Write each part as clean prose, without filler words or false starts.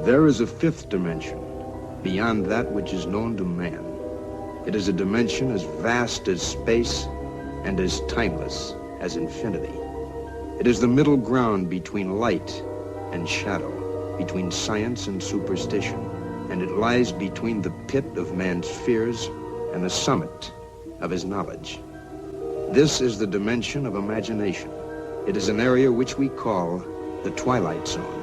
There is a fifth dimension, beyond that which is known to man. It is a dimension as vast as space and as timeless as infinity. It is the middle ground between light and shadow, between science and superstition, and it lies between the pit of man's fears and the summit of his knowledge. This is the dimension of imagination. It is an area which we call the Twilight Zone.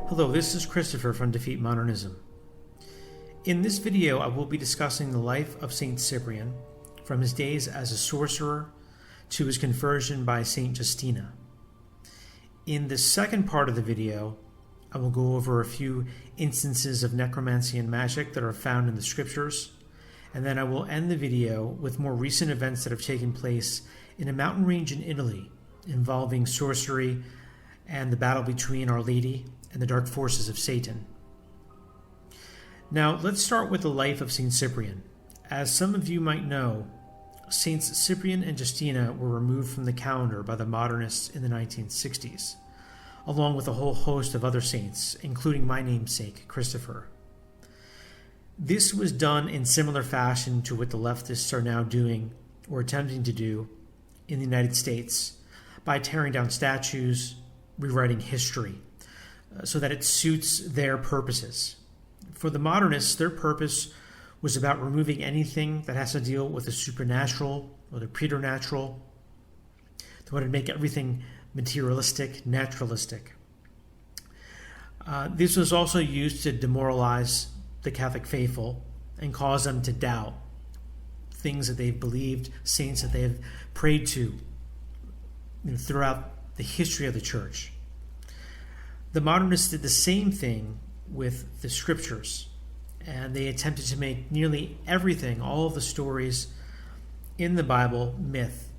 Hello, this is Christopher from Defeat Modernism. In this video, I will be discussing the life of Saint Cyprian, from his days as a sorcerer to his conversion by Saint Justina. In the second part of the video, I will go over a few instances of necromancy and magic that are found in the scriptures, and then I will end the video with more recent events that have taken place in a mountain range in Italy involving sorcery and the battle between Our Lady and the dark forces of Satan. Now, let's start with the life of Saint Cyprian. As some of you might know, Saints Cyprian and Justina were removed from the calendar by the Modernists in the 1960s, along with a whole host of other saints, including my namesake, Christopher. This was done in similar fashion to what the leftists are now doing, or attempting to do, in the United States, by tearing down statues, rewriting history, so that it suits their purposes. For the modernists, their purpose was about removing anything that has to deal with the supernatural or the preternatural. They wanted to make everything materialistic, naturalistic. This was also used to demoralize the Catholic faithful and cause them to doubt things that they've believed, saints that they have prayed to throughout the history of the church. The modernists did the same thing with the scriptures, and they attempted to make nearly everything, all of the stories in the Bible, myth,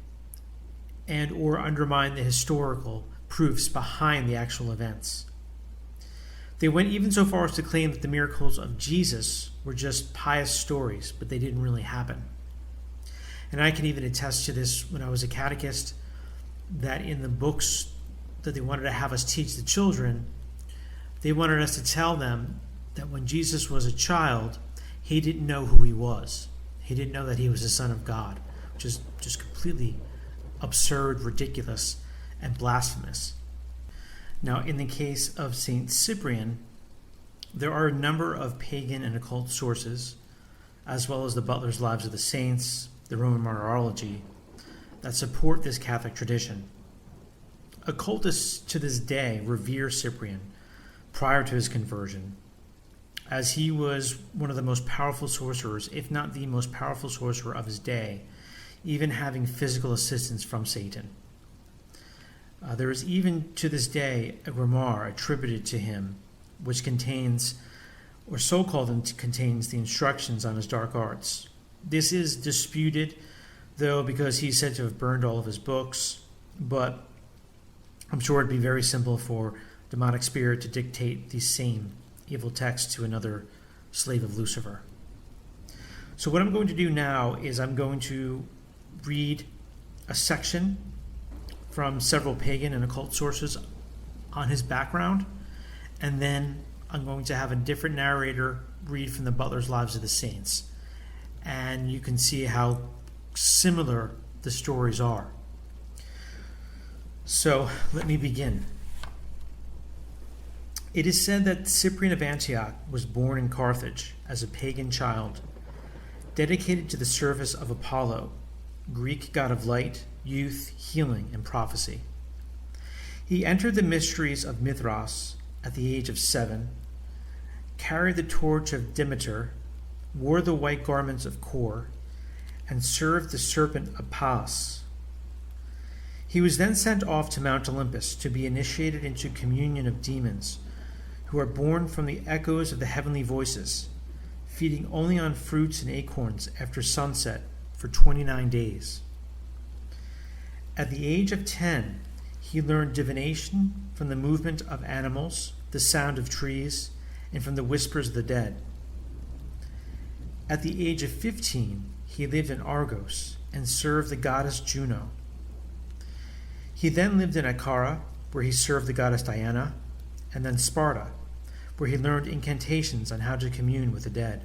and or undermine the historical proofs behind the actual events. They went even so far as to claim that the miracles of Jesus were just pious stories, but they didn't really happen. And I can even attest to this when I was a catechist, that in the books that they wanted to have us teach the children, they wanted us to tell them that when Jesus was a child, he didn't know who he was. He didn't know that he was the Son of God, which is just completely absurd, ridiculous, and blasphemous. Now, in the case of Saint Cyprian, there are a number of pagan and occult sources, as well as the Butler's Lives of the Saints, the Roman Martyrology, that support this Catholic tradition. Occultists to this day revere Cyprian prior to his conversion, as he was one of the most powerful sorcerers, if not the most powerful sorcerer of his day, even having physical assistance from Satan. There is even to this day a grimoire attributed to him, which contains, or so-called contains, the instructions on his dark arts. This is disputed, though, because he's said to have burned all of his books, but I'm sure it'd be very simple for demonic spirit to dictate these same evil texts to another slave of Lucifer. So what I'm going to do now is I'm going to read a section from several pagan and occult sources on his background, and then I'm going to have a different narrator read from the Butler's Lives of the Saints. And you can see how similar the stories are. So let me begin. It is said that Cyprian of Antioch was born in Carthage as a pagan child, dedicated to the service of Apollo, Greek god of light, youth, healing, and prophecy. He entered the mysteries of Mithras at the age of 7, carried the torch of Demeter, wore the white garments of Kor, and served the serpent Apis. He was then sent off to Mount Olympus to be initiated into communion of demons, who are born from the echoes of the heavenly voices, feeding only on fruits and acorns after sunset for 29 days. At the age of 10, he learned divination from the movement of animals, the sound of trees, and from the whispers of the dead. At the age of 15, he lived in Argos and served the goddess Juno. He then lived in Akara, where he served the goddess Diana, and then Sparta, where he learned incantations on how to commune with the dead.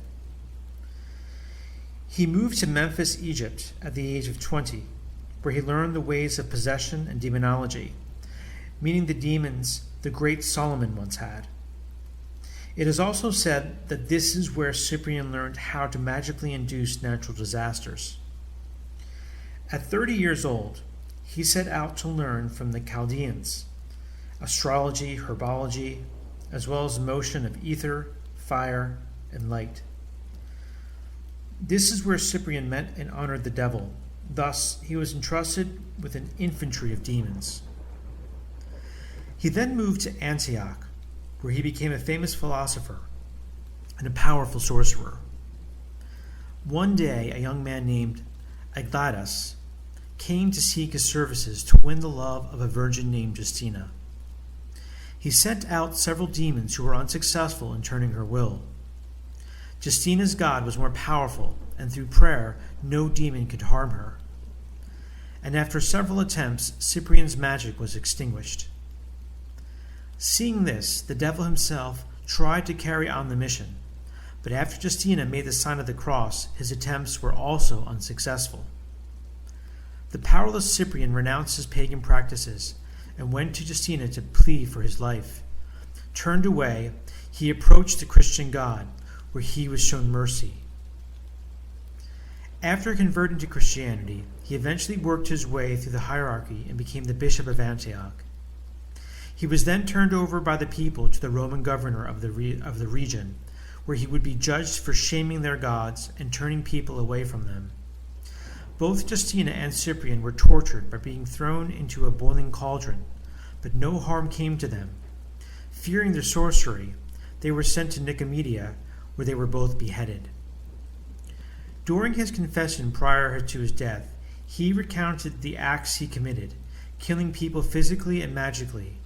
He moved to Memphis, Egypt, at the age of 20, where he learned the ways of possession and demonology, meaning the demons the great Solomon once had. It is also said that this is where Cyprian learned how to magically induce natural disasters. At 30 years old, he set out to learn from the Chaldeans astrology, herbology, as well as the motion of ether, fire, and light. This is where Cyprian met and honored the devil. Thus, he was entrusted with an infantry of demons. He then moved to Antioch, where he became a famous philosopher and a powerful sorcerer. One day, a young man named Aglaïdas came to seek his services to win the love of a virgin named Justina. He sent out several demons who were unsuccessful in turning her will. Justina's god was more powerful, and through prayer, no demon could harm her. And after several attempts, Cyprian's magic was extinguished. Seeing this, the devil himself tried to carry on the mission, but after Justina made the sign of the cross, his attempts were also unsuccessful. The powerless Cyprian renounced his pagan practices and went to Justina to plead for his life. Turned away, he approached the Christian God, where he was shown mercy. After converting to Christianity, he eventually worked his way through the hierarchy and became the bishop of Antioch. He was then turned over by the people to the Roman governor of the region, where he would be judged for shaming their gods and turning people away from them. Both Justina and Cyprian were tortured by being thrown into a boiling cauldron, but no harm came to them. Fearing their sorcery, they were sent to Nicomedia, where they were both beheaded. During his confession prior to his death, he recounted the acts he committed, killing people physically and magically,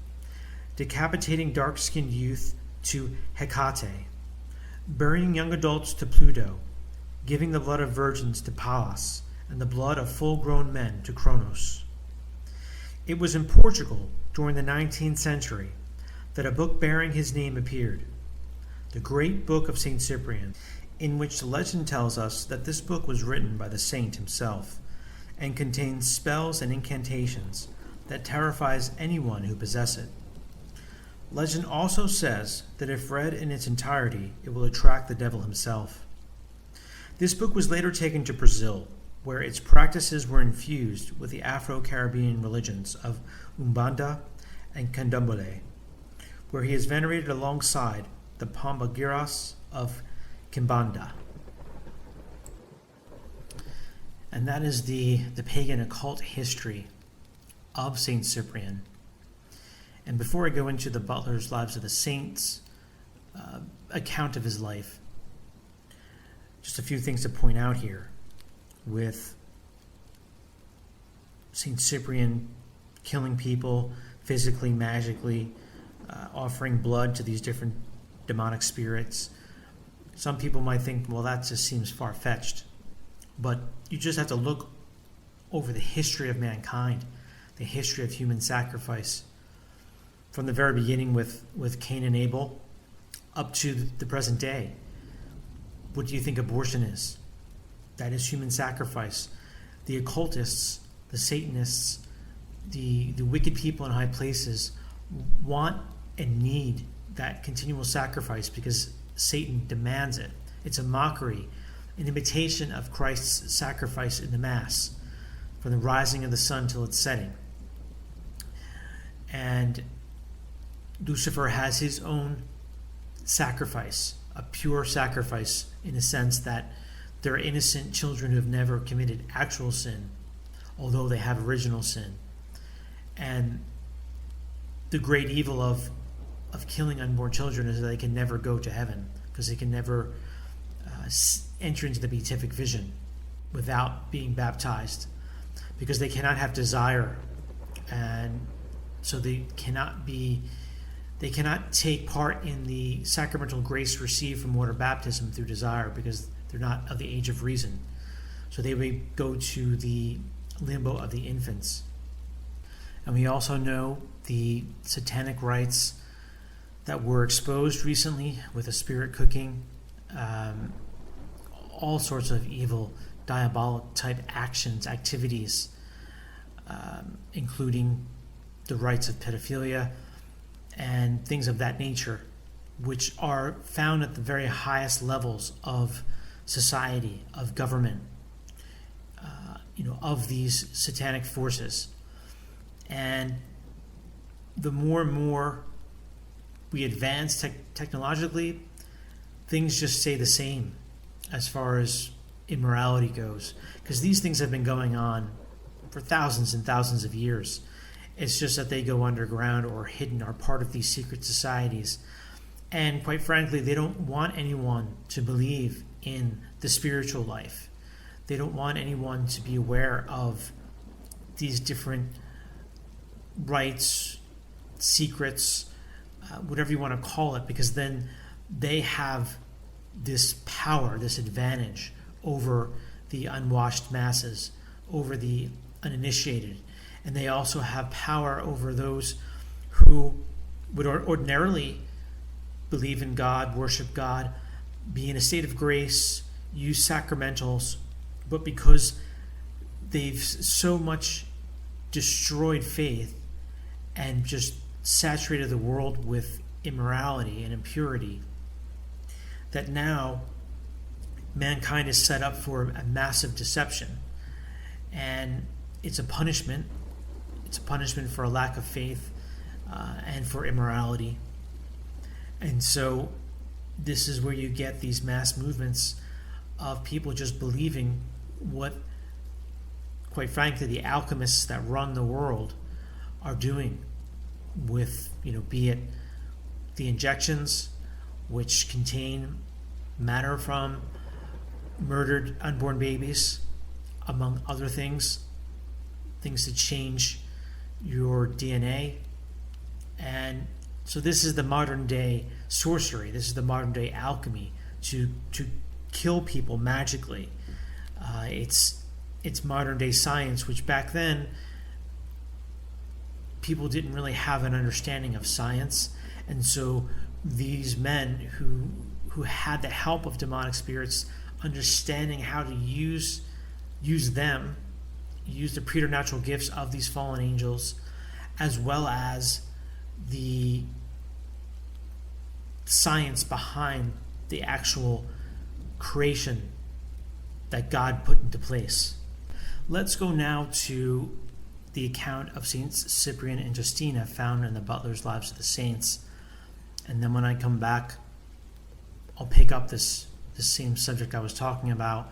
decapitating dark-skinned youth to Hecate, burying young adults to Pluto, giving the blood of virgins to Pallas, and the blood of full-grown men to Kronos. It was in Portugal during the 19th century that a book bearing his name appeared, the Great Book of St. Cyprian, in which the legend tells us that this book was written by the saint himself and contains spells and incantations that terrifies anyone who possess it. Legend also says that if read in its entirety, it will attract the devil himself. This book was later taken to Brazil, where its practices were infused with the Afro-Caribbean religions of Umbanda and Candomblé, where he is venerated alongside the Pombagiras of Kimbanda. And that is the pagan occult history of St. Cyprian. And before I go into the Butler's Lives of the Saints account of his life, just a few things to point out here. With St. Cyprian killing people physically, magically, offering blood to these different demonic spirits. Some people might think, well, that just seems far-fetched. But you just have to look over the history of mankind, the history of human sacrifice, from the very beginning with Cain and Abel up to the present day. What do you think abortion is? That is human sacrifice. The occultists, the Satanists, the wicked people in high places want and need that continual sacrifice because Satan demands it. It's a mockery, an imitation of Christ's sacrifice in the Mass, from the rising of the sun till its setting. And Lucifer has his own sacrifice, a pure sacrifice, in the sense that they're innocent children who have never committed actual sin, although they have original sin. And the great evil of killing unborn children is that they can never go to heaven, because they can never enter into the beatific vision without being baptized, because they cannot have desire, and so they cannot take part in the sacramental grace received from water baptism through desire, because They're not of the age of reason. So they would go to the limbo of the infants. And we also know the satanic rites that were exposed recently with the spirit cooking, all sorts of evil, diabolic type actions, activities, including the rites of pedophilia and things of that nature, which are found at the very highest levels of society, of government, of these satanic forces. And the more and more we advance technologically, things just stay the same as far as immorality goes, because these things have been going on for thousands and thousands of years. It's just that they go underground or hidden, are part of these secret societies. And quite frankly, they don't want anyone to believe in the spiritual life. They don't want anyone to be aware of these different rites, secrets, whatever you want to call it, because then they have this power, this advantage over the unwashed masses, over the uninitiated. And they also have power over those who would ordinarily believe in God, worship God, be in a state of grace, use sacramentals, but because they've so much destroyed faith and just saturated the world with immorality and impurity, that now mankind is set up for a massive deception. And it's a punishment. It's a punishment for a lack of faith and for immorality. And so this is where you get these mass movements of people just believing what, quite frankly, the alchemists that run the world are doing with, be it the injections, which contain matter from murdered unborn babies, among other things to change your DNA. And so this is the modern day sorcery. This is the modern day alchemy to kill people magically. It's modern day science, which back then people didn't really have an understanding of science. And so these men who had the help of demonic spirits, understanding how to use the preternatural gifts of these fallen angels, as well as the science behind the actual creation that God put into place. Let's go now to the account of Saints Cyprian and Justina found in the Butler's Lives of the Saints. And then when I come back, I'll pick up this same subject I was talking about,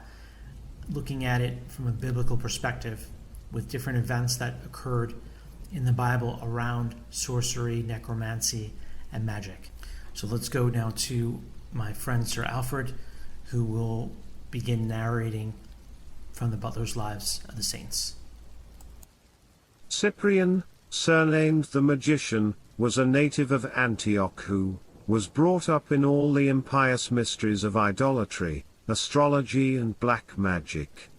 looking at it from a biblical perspective with different events that occurred in the Bible around sorcery, necromancy, and magic. So let's go now to my friend Sir Alfred, who will begin narrating from the Butler's Lives of the Saints. Cyprian, surnamed the Magician, was a native of Antioch who was brought up in all the impious mysteries of idolatry, astrology and black magic.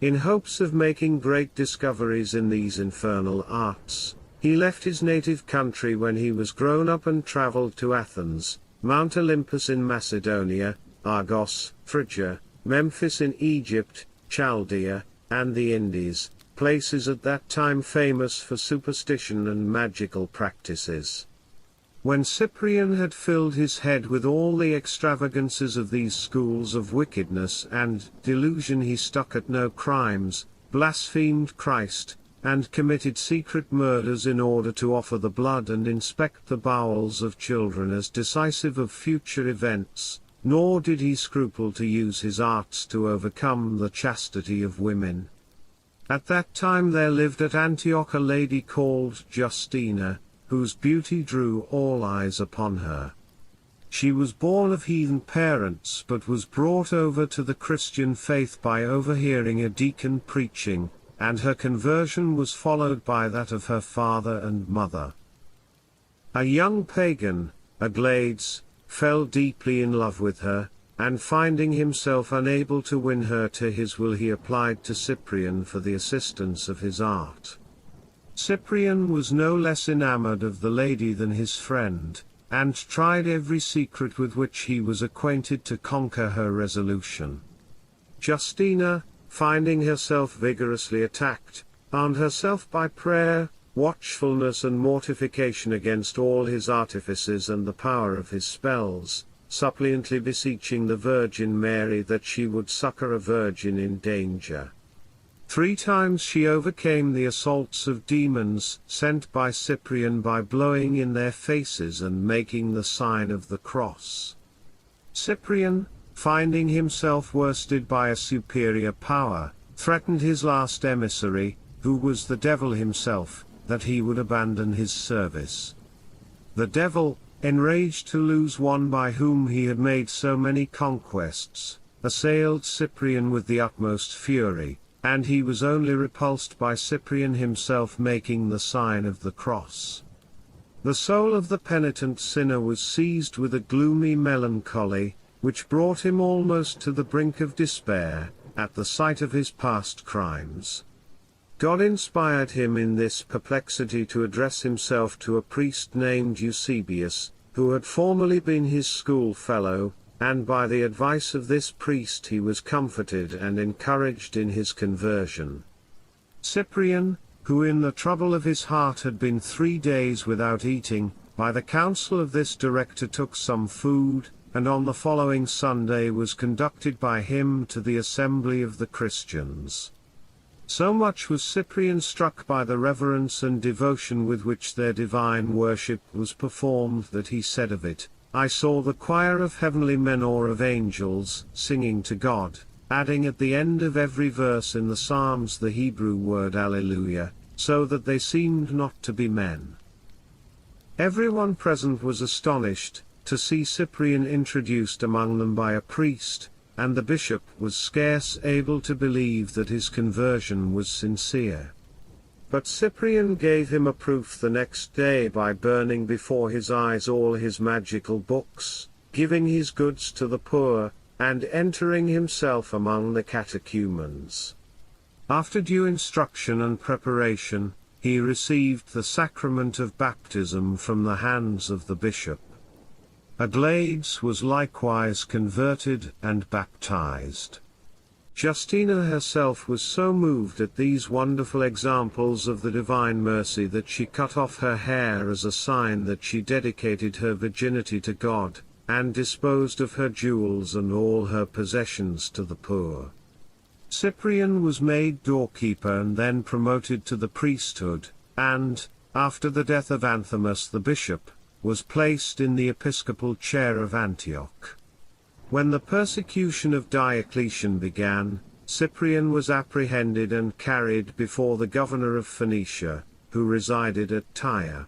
In hopes of making great discoveries in these infernal arts, he left his native country when he was grown up and travelled to Athens, Mount Olympus in Macedonia, Argos, Phrygia, Memphis in Egypt, Chaldea, and the Indies, places at that time famous for superstition and magical practices. When Cyprian had filled his head with all the extravagances of these schools of wickedness and delusion, he stuck at no crimes, blasphemed Christ, and committed secret murders in order to offer the blood and inspect the bowels of children as decisive of future events, nor did he scruple to use his arts to overcome the chastity of women. At that time there lived at Antioch a lady called Justina, whose beauty drew all eyes upon her. She was born of heathen parents but was brought over to the Christian faith by overhearing a deacon preaching, and her conversion was followed by that of her father and mother. A young pagan, Aglades, fell deeply in love with her, and finding himself unable to win her to his will, he applied to Cyprian for the assistance of his art. Cyprian was no less enamored of the lady than his friend, and tried every secret with which he was acquainted to conquer her resolution. Justina, finding herself vigorously attacked, armed herself by prayer, watchfulness and mortification against all his artifices and the power of his spells, suppliantly beseeching the Virgin Mary that she would succor a virgin in danger. 3 times she overcame the assaults of demons sent by Cyprian by blowing in their faces and making the sign of the cross. Cyprian, finding himself worsted by a superior power, threatened his last emissary, who was the devil himself, that he would abandon his service. The devil, enraged to lose one by whom he had made so many conquests, assailed Cyprian with the utmost fury, and he was only repulsed by Cyprian himself making the sign of the cross. The soul of the penitent sinner was seized with a gloomy melancholy, which brought him almost to the brink of despair, at the sight of his past crimes. God inspired him in this perplexity to address himself to a priest named Eusebius, who had formerly been his schoolfellow, and by the advice of this priest he was comforted and encouraged in his conversion. Cyprian, who in the trouble of his heart had been 3 days without eating, by the counsel of this director took some food, and on the following Sunday was conducted by him to the assembly of the Christians. So much was Cyprian struck by the reverence and devotion with which their divine worship was performed that he said of it, "I saw the choir of heavenly men or of angels, singing to God," adding at the end of every verse in the Psalms the Hebrew word Alleluia, so that they seemed not to be men. Everyone present was astonished to see Cyprian introduced among them by a priest, and the bishop was scarce able to believe that his conversion was sincere. But Cyprian gave him a proof the next day by burning before his eyes all his magical books, giving his goods to the poor, and entering himself among the catechumens. After due instruction and preparation, he received the sacrament of baptism from the hands of the bishop. Aglaïdes was likewise converted and baptized. Justina herself was so moved at these wonderful examples of the divine mercy that she cut off her hair as a sign that she dedicated her virginity to God, and disposed of her jewels and all her possessions to the poor. Cyprian was made doorkeeper and then promoted to the priesthood, and, after the death of Anthimus the bishop, was placed in the episcopal chair of Antioch. When the persecution of Diocletian began, Cyprian was apprehended and carried before the governor of Phoenicia, who resided at Tyre.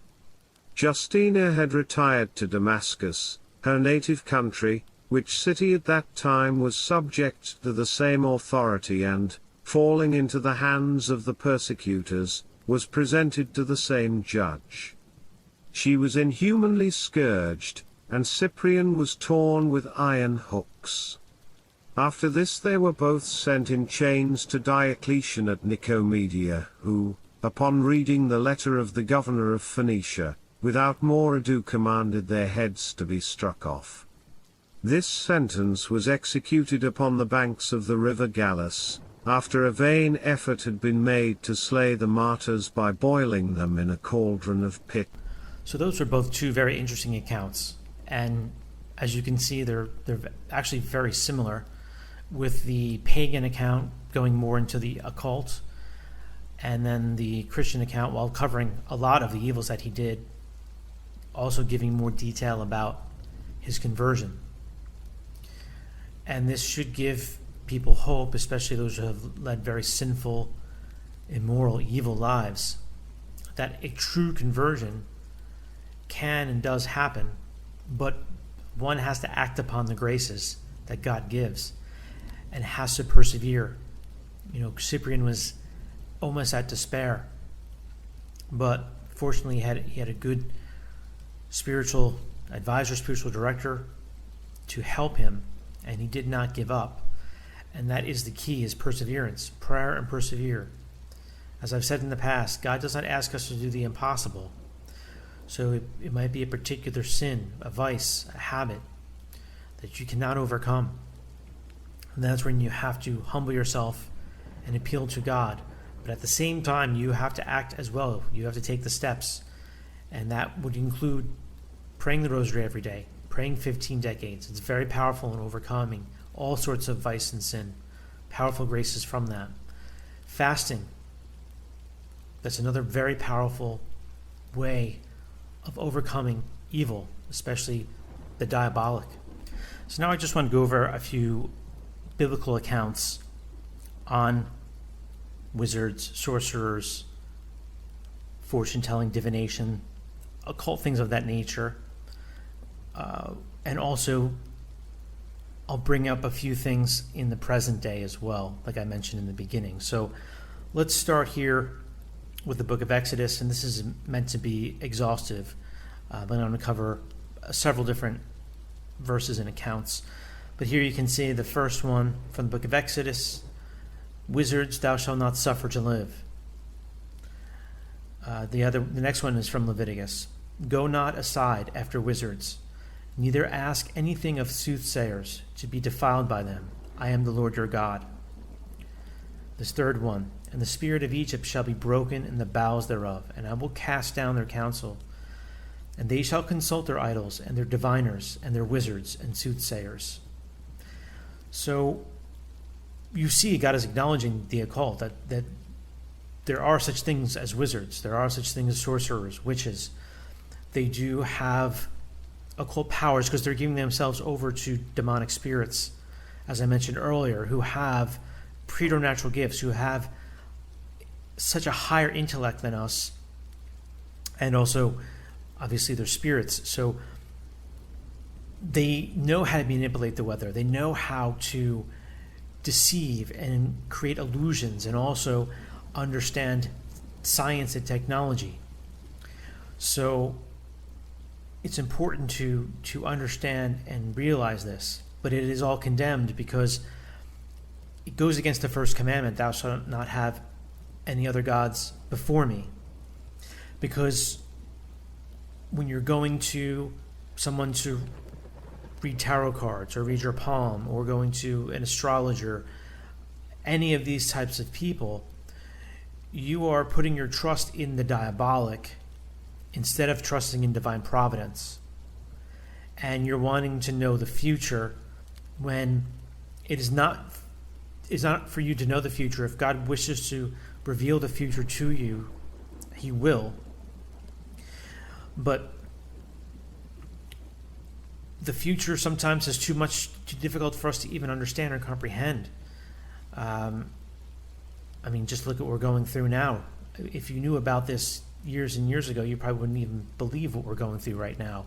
Justina had retired to Damascus, her native country, which city at that time was subject to the same authority and, falling into the hands of the persecutors, was presented to the same judge. She was inhumanly scourged, and Cyprian was torn with iron hooks. After this they were both sent in chains to Diocletian at Nicomedia, who, upon reading the letter of the governor of Phoenicia, without more ado commanded their heads to be struck off. This sentence was executed upon the banks of the river Gallus, after a vain effort had been made to slay the martyrs by boiling them in a cauldron of pit. So those are both 2 very interesting accounts, and as you can see, they're actually very similar, with the pagan account going more into the occult, and then the Christian account, while covering a lot of the evils that he did, also giving more detail about his conversion. And this should give people hope, especially those who have led very sinful, immoral, evil lives, that a true conversion can and does happen, but one has to act upon the graces that God gives and has to persevere. Cyprian was almost at despair, but fortunately he had a good spiritual advisor, spiritual director to help him, and he did not give up. And that is the key, is perseverance, prayer and persevere. As I've said in the past, God does not ask us to do the impossible. So it might be a particular sin, a vice, a habit that you cannot overcome. And that's when you have to humble yourself and appeal to God. But at the same time, you have to act as well. You have to take the steps. And that would include praying the rosary every day, praying 15 decades. It's very powerful in overcoming all sorts of vice and sin. Powerful graces from that. Fasting. That's another very powerful way of overcoming evil, especially the diabolic. So now I just want to go over a few biblical accounts on wizards, sorcerers, fortune-telling, divination, occult things of that nature. And also, I'll bring up a few things in the present day as well, like I mentioned in the beginning. So let's start here with the book of Exodus, and this is meant to be exhaustive, but I'm going to cover several different verses and accounts. But here you can see the first one from the book of Exodus: wizards, thou shalt not suffer to live. The next one is from Leviticus: go not aside after wizards, neither ask anything of soothsayers to be defiled by them. I am the Lord your God. This third one: and the spirit of Egypt shall be broken in the bowels thereof, and I will cast down their counsel. And they shall consult their idols, and their diviners, and their wizards, and soothsayers. So you see God is acknowledging the occult, that there are such things as wizards, there are such things as sorcerers, witches. They do have occult powers because they're giving themselves over to demonic spirits, as I mentioned earlier, who have preternatural gifts, who have such a higher intellect than us, and also obviously they're spirits. So they know how to manipulate the weather. They know how to deceive and create illusions, and also understand science and technology. So it's important to understand and realize this, but it is all condemned because it goes against the first commandment: thou shalt not have any other gods before me. Because when you're going to someone to read tarot cards or read your palm, or going to an astrologer, any of these types of people, you are putting your trust in the diabolic instead of trusting in divine providence. And you're wanting to know the future when it is not for you to know the future. If God wishes to reveal the future to you, he will. But the future sometimes is too difficult for us to even understand or comprehend. Just look at what we're going through now. If you knew about this years and years ago, you probably wouldn't even believe what we're going through right now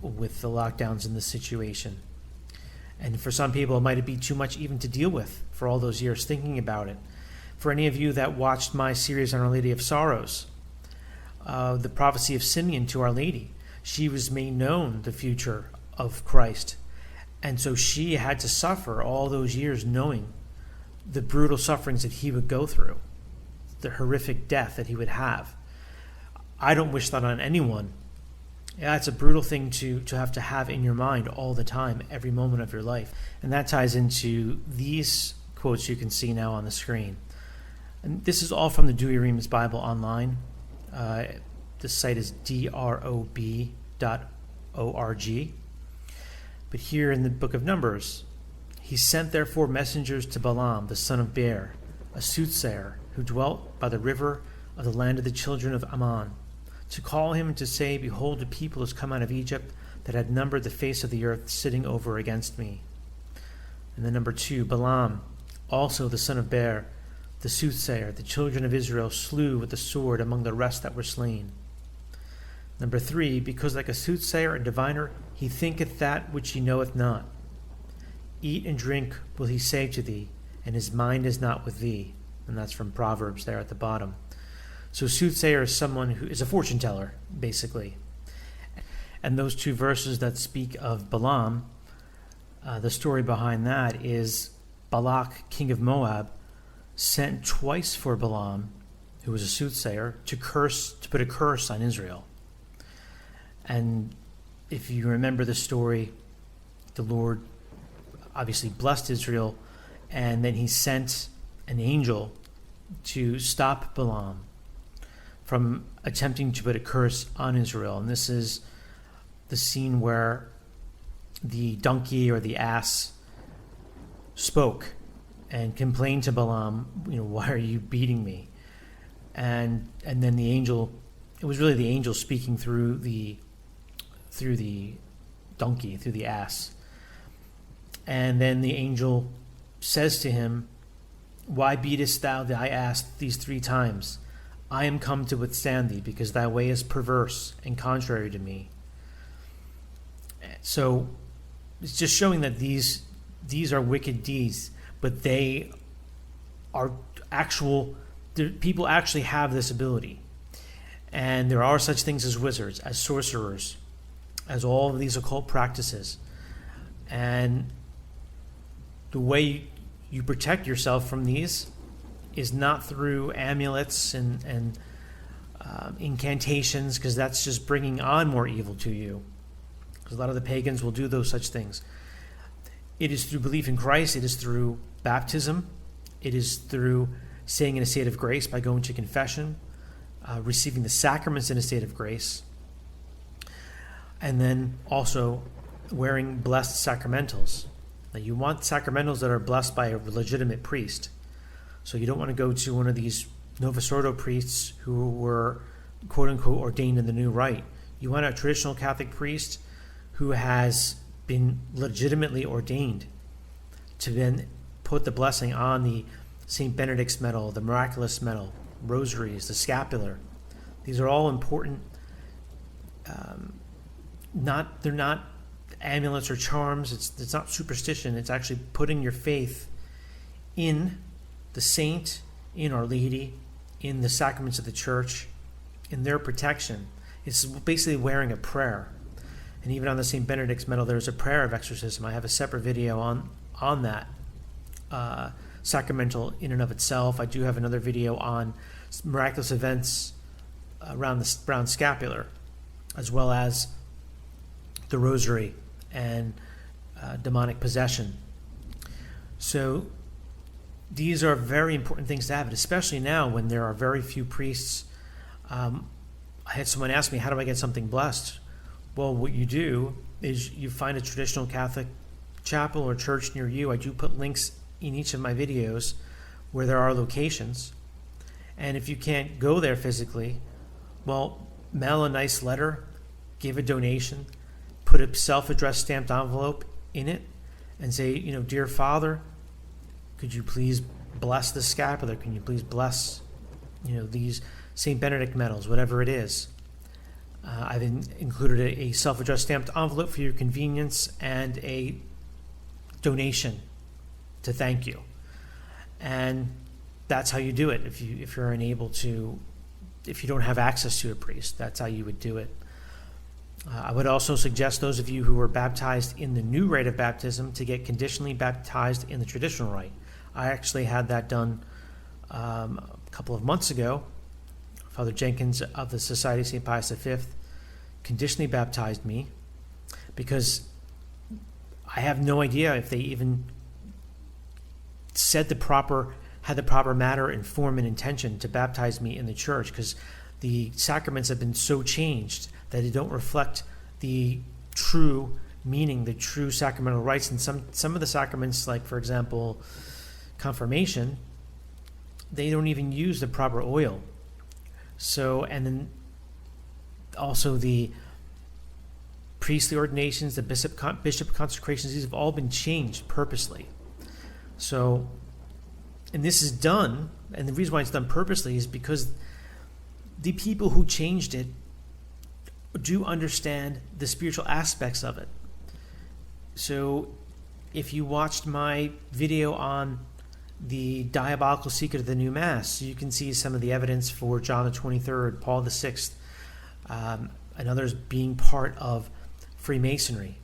with the lockdowns in this situation. And for some people, it might be too much even to deal with for all those years thinking about it. For any of you that watched my series on Our Lady of Sorrows, the prophecy of Simeon to Our Lady, she was made known the future of Christ. And so she had to suffer all those years knowing the brutal sufferings that he would go through, the horrific death that he would have. I don't wish that on anyone. Yeah, it's a brutal thing to have in your mind all the time, every moment of your life. And that ties into these quotes you can see now on the screen. And this is all from the Dewey Reams Bible Online. The site is drob.org. But here in the book of Numbers, he sent therefore messengers to Balaam, the son of Beor, a soothsayer, who dwelt by the river of the land of the children of Ammon, to call him and to say, behold, a people has come out of Egypt that had numbered the face of the earth, sitting over against me. And then number 2, Balaam, also the son of Beor, the soothsayer, the children of Israel slew with the sword among the rest that were slain. Number 3, because like a soothsayer and diviner, he thinketh that which he knoweth not. Eat and drink will he say to thee, and his mind is not with thee. And that's from Proverbs there at the bottom. So soothsayer is someone who is a fortune teller, basically. And those 2 verses that speak of Balaam The story behind that is Balak, king of Moab, sent twice for Balaam, who was a soothsayer, to put a curse on Israel. And if you remember the story, the Lord obviously blessed Israel, and then he sent an angel to stop Balaam from attempting to put a curse on Israel. And this is the scene where the donkey or the ass spoke and complained to Balaam, why are you beating me? And then the angel, it was really the angel speaking through the donkey, through the ass. And then the angel says to him, why beatest thou thy ass these 3 times? I am come to withstand thee, because thy way is perverse and contrary to me. So it's just showing that these are wicked deeds, but they are people actually have this ability. And there are such things as wizards, as sorcerers, as all of these occult practices. And the way you protect yourself from these is not through amulets and incantations, because that's just bringing on more evil to you. Because a lot of the pagans will do those such things. It is through belief in Christ. It is through baptism. It is through staying in a state of grace by going to confession, receiving the sacraments in a state of grace, and then also wearing blessed sacramentals. Now, you want sacramentals that are blessed by a legitimate priest. So you don't want to go to one of these Novus Ordo priests who were quote-unquote ordained in the new rite. You want a traditional Catholic priest who has been legitimately ordained to then put the blessing on the St. Benedict's medal, the miraculous medal, rosaries, the scapular. These are all important. They're not amulets or charms. It's not superstition. It's actually putting your faith in the saint, in Our Lady, in the sacraments of the church, in their protection. It's basically wearing a prayer. And even on the St. Benedict's medal, there's a prayer of exorcism. I have a separate video on that sacramental in and of itself. I do have another video on miraculous events around scapular, as well as the rosary and demonic possession. So these are very important things to have, especially now when there are very few priests. I had someone ask me, how do I get something blessed? Well, what you do is you find a traditional Catholic chapel or church near you. I do put links in each of my videos where there are locations. And if you can't go there physically, well, mail a nice letter, give a donation, put a self-addressed stamped envelope in it, and say, dear Father, could you please bless the scapular? Can you please bless, these St. Benedict medals, whatever it is. I've included a self-addressed stamped envelope for your convenience and a donation to thank you. And that's how you do it. If you're unable to, if you don't have access to a priest, that's how you would do it. I would also suggest those of you who were baptized in the new rite of baptism to get conditionally baptized in the traditional rite. I actually had that done a couple of months ago. Father Jenkins of the Society of St. Pius V conditionally baptized me, because I have no idea if they even had the proper matter and form and intention to baptize me in the church, because the sacraments have been so changed that they don't reflect the true meaning, the true sacramental rites. And some of the sacraments, like, for example, confirmation, they don't even use the proper oil. So, and then also the priestly ordinations, the bishop consecrations, these have all been changed purposely. So, and this is done, and the reason why it's done purposely is because the people who changed it do understand the spiritual aspects of it. So if you watched my video on the diabolical secret of the new Mass, you can see some of the evidence for John the 23rd, Paul the 6th, and others being part of Freemasonry.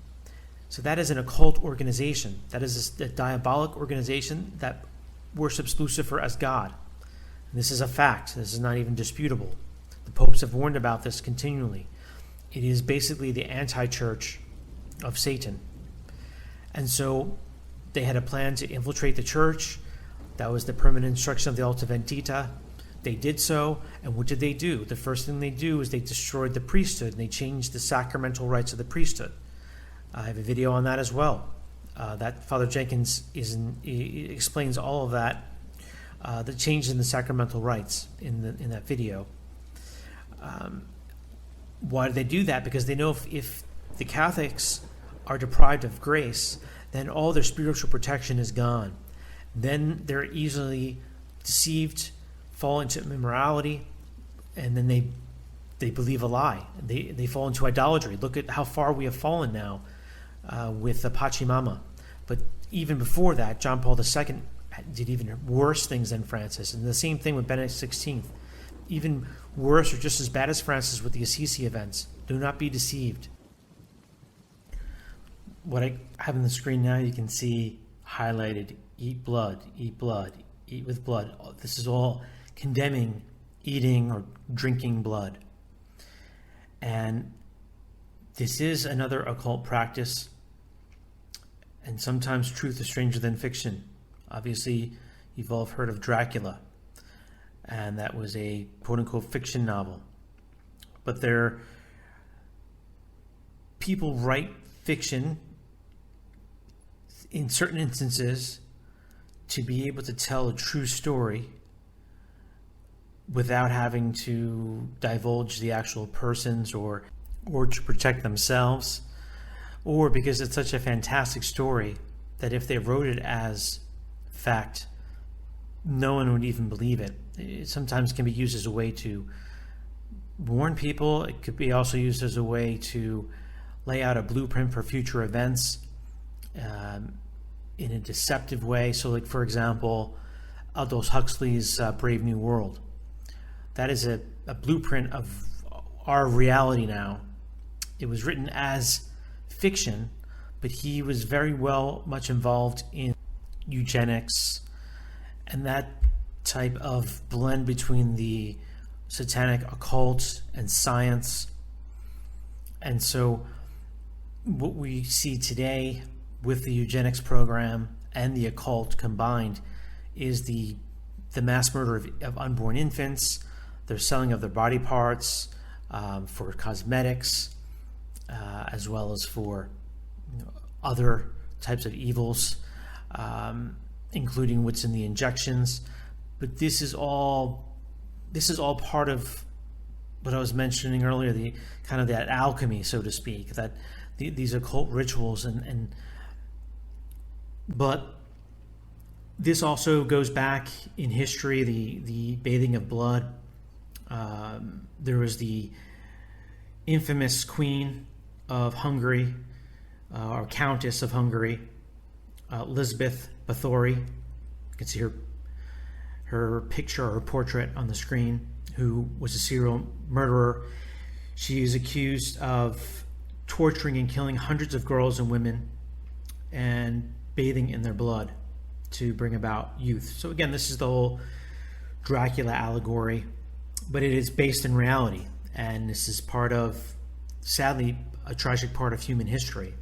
So that is an occult organization. That is a diabolic organization that worships Lucifer as God. And this is a fact. This is not even disputable. The popes have warned about this continually. It is basically the anti-church of Satan. And so they had a plan to infiltrate the church. That was the permanent instruction of the Alta Vendita. They did so, and what did they do? The first thing they do is they destroyed the priesthood, and they changed the sacramental rites of the priesthood. I have a video on that as well. That Father Jenkins he explains all of that, the change in the sacramental rites in that video. Why do they do that? Because they know if the Catholics are deprived of grace, then all their spiritual protection is gone. Then they're easily deceived, fall into immorality, and then they believe a lie. They fall into idolatry. Look at how far we have fallen now with the Pachamama. But even before that, John Paul II did even worse things than Francis. And the same thing with Benedict XVI. Even worse or just as bad as Francis with the Assisi events. Do not be deceived. What I have on the screen now, you can see highlighted, eat blood, eat with blood. This is all condemning eating or drinking blood. And this is another occult practice. And sometimes truth is stranger than fiction. Obviously, you've all heard of Dracula. And that was a quote-unquote fiction novel. But people write fiction in certain instances to be able to tell a true story without having to divulge the actual persons or to protect themselves, or because it's such a fantastic story that if they wrote it as fact, no one would even believe it. It sometimes can be used as a way to warn people. It could be also used as a way to lay out a blueprint for future events in a deceptive way. So, like, for example, Aldous Huxley's Brave New World. That is a blueprint of our reality now. It was written as fiction, but he was very much involved in eugenics and that type of blend between the satanic occult and science. And so what we see today with the eugenics program and the occult combined is the mass murder of unborn infants, their selling of their body parts for cosmetics, as well as for other types of evils, including what's in the injections. But this is all part of what I was mentioning earlier, the kind of that alchemy, so to speak, that these occult rituals but this also goes back in history, the bathing of blood. There was the infamous Queen of Hungary, or Countess of Hungary, Elizabeth Bathory. You can see her picture or her portrait on the screen, who was a serial murderer. She is accused of torturing and killing hundreds of girls and women and bathing in their blood to bring about youth. So again, this is the whole Dracula allegory, but it is based in reality. And this is part of, sadly, a tragic part of human history.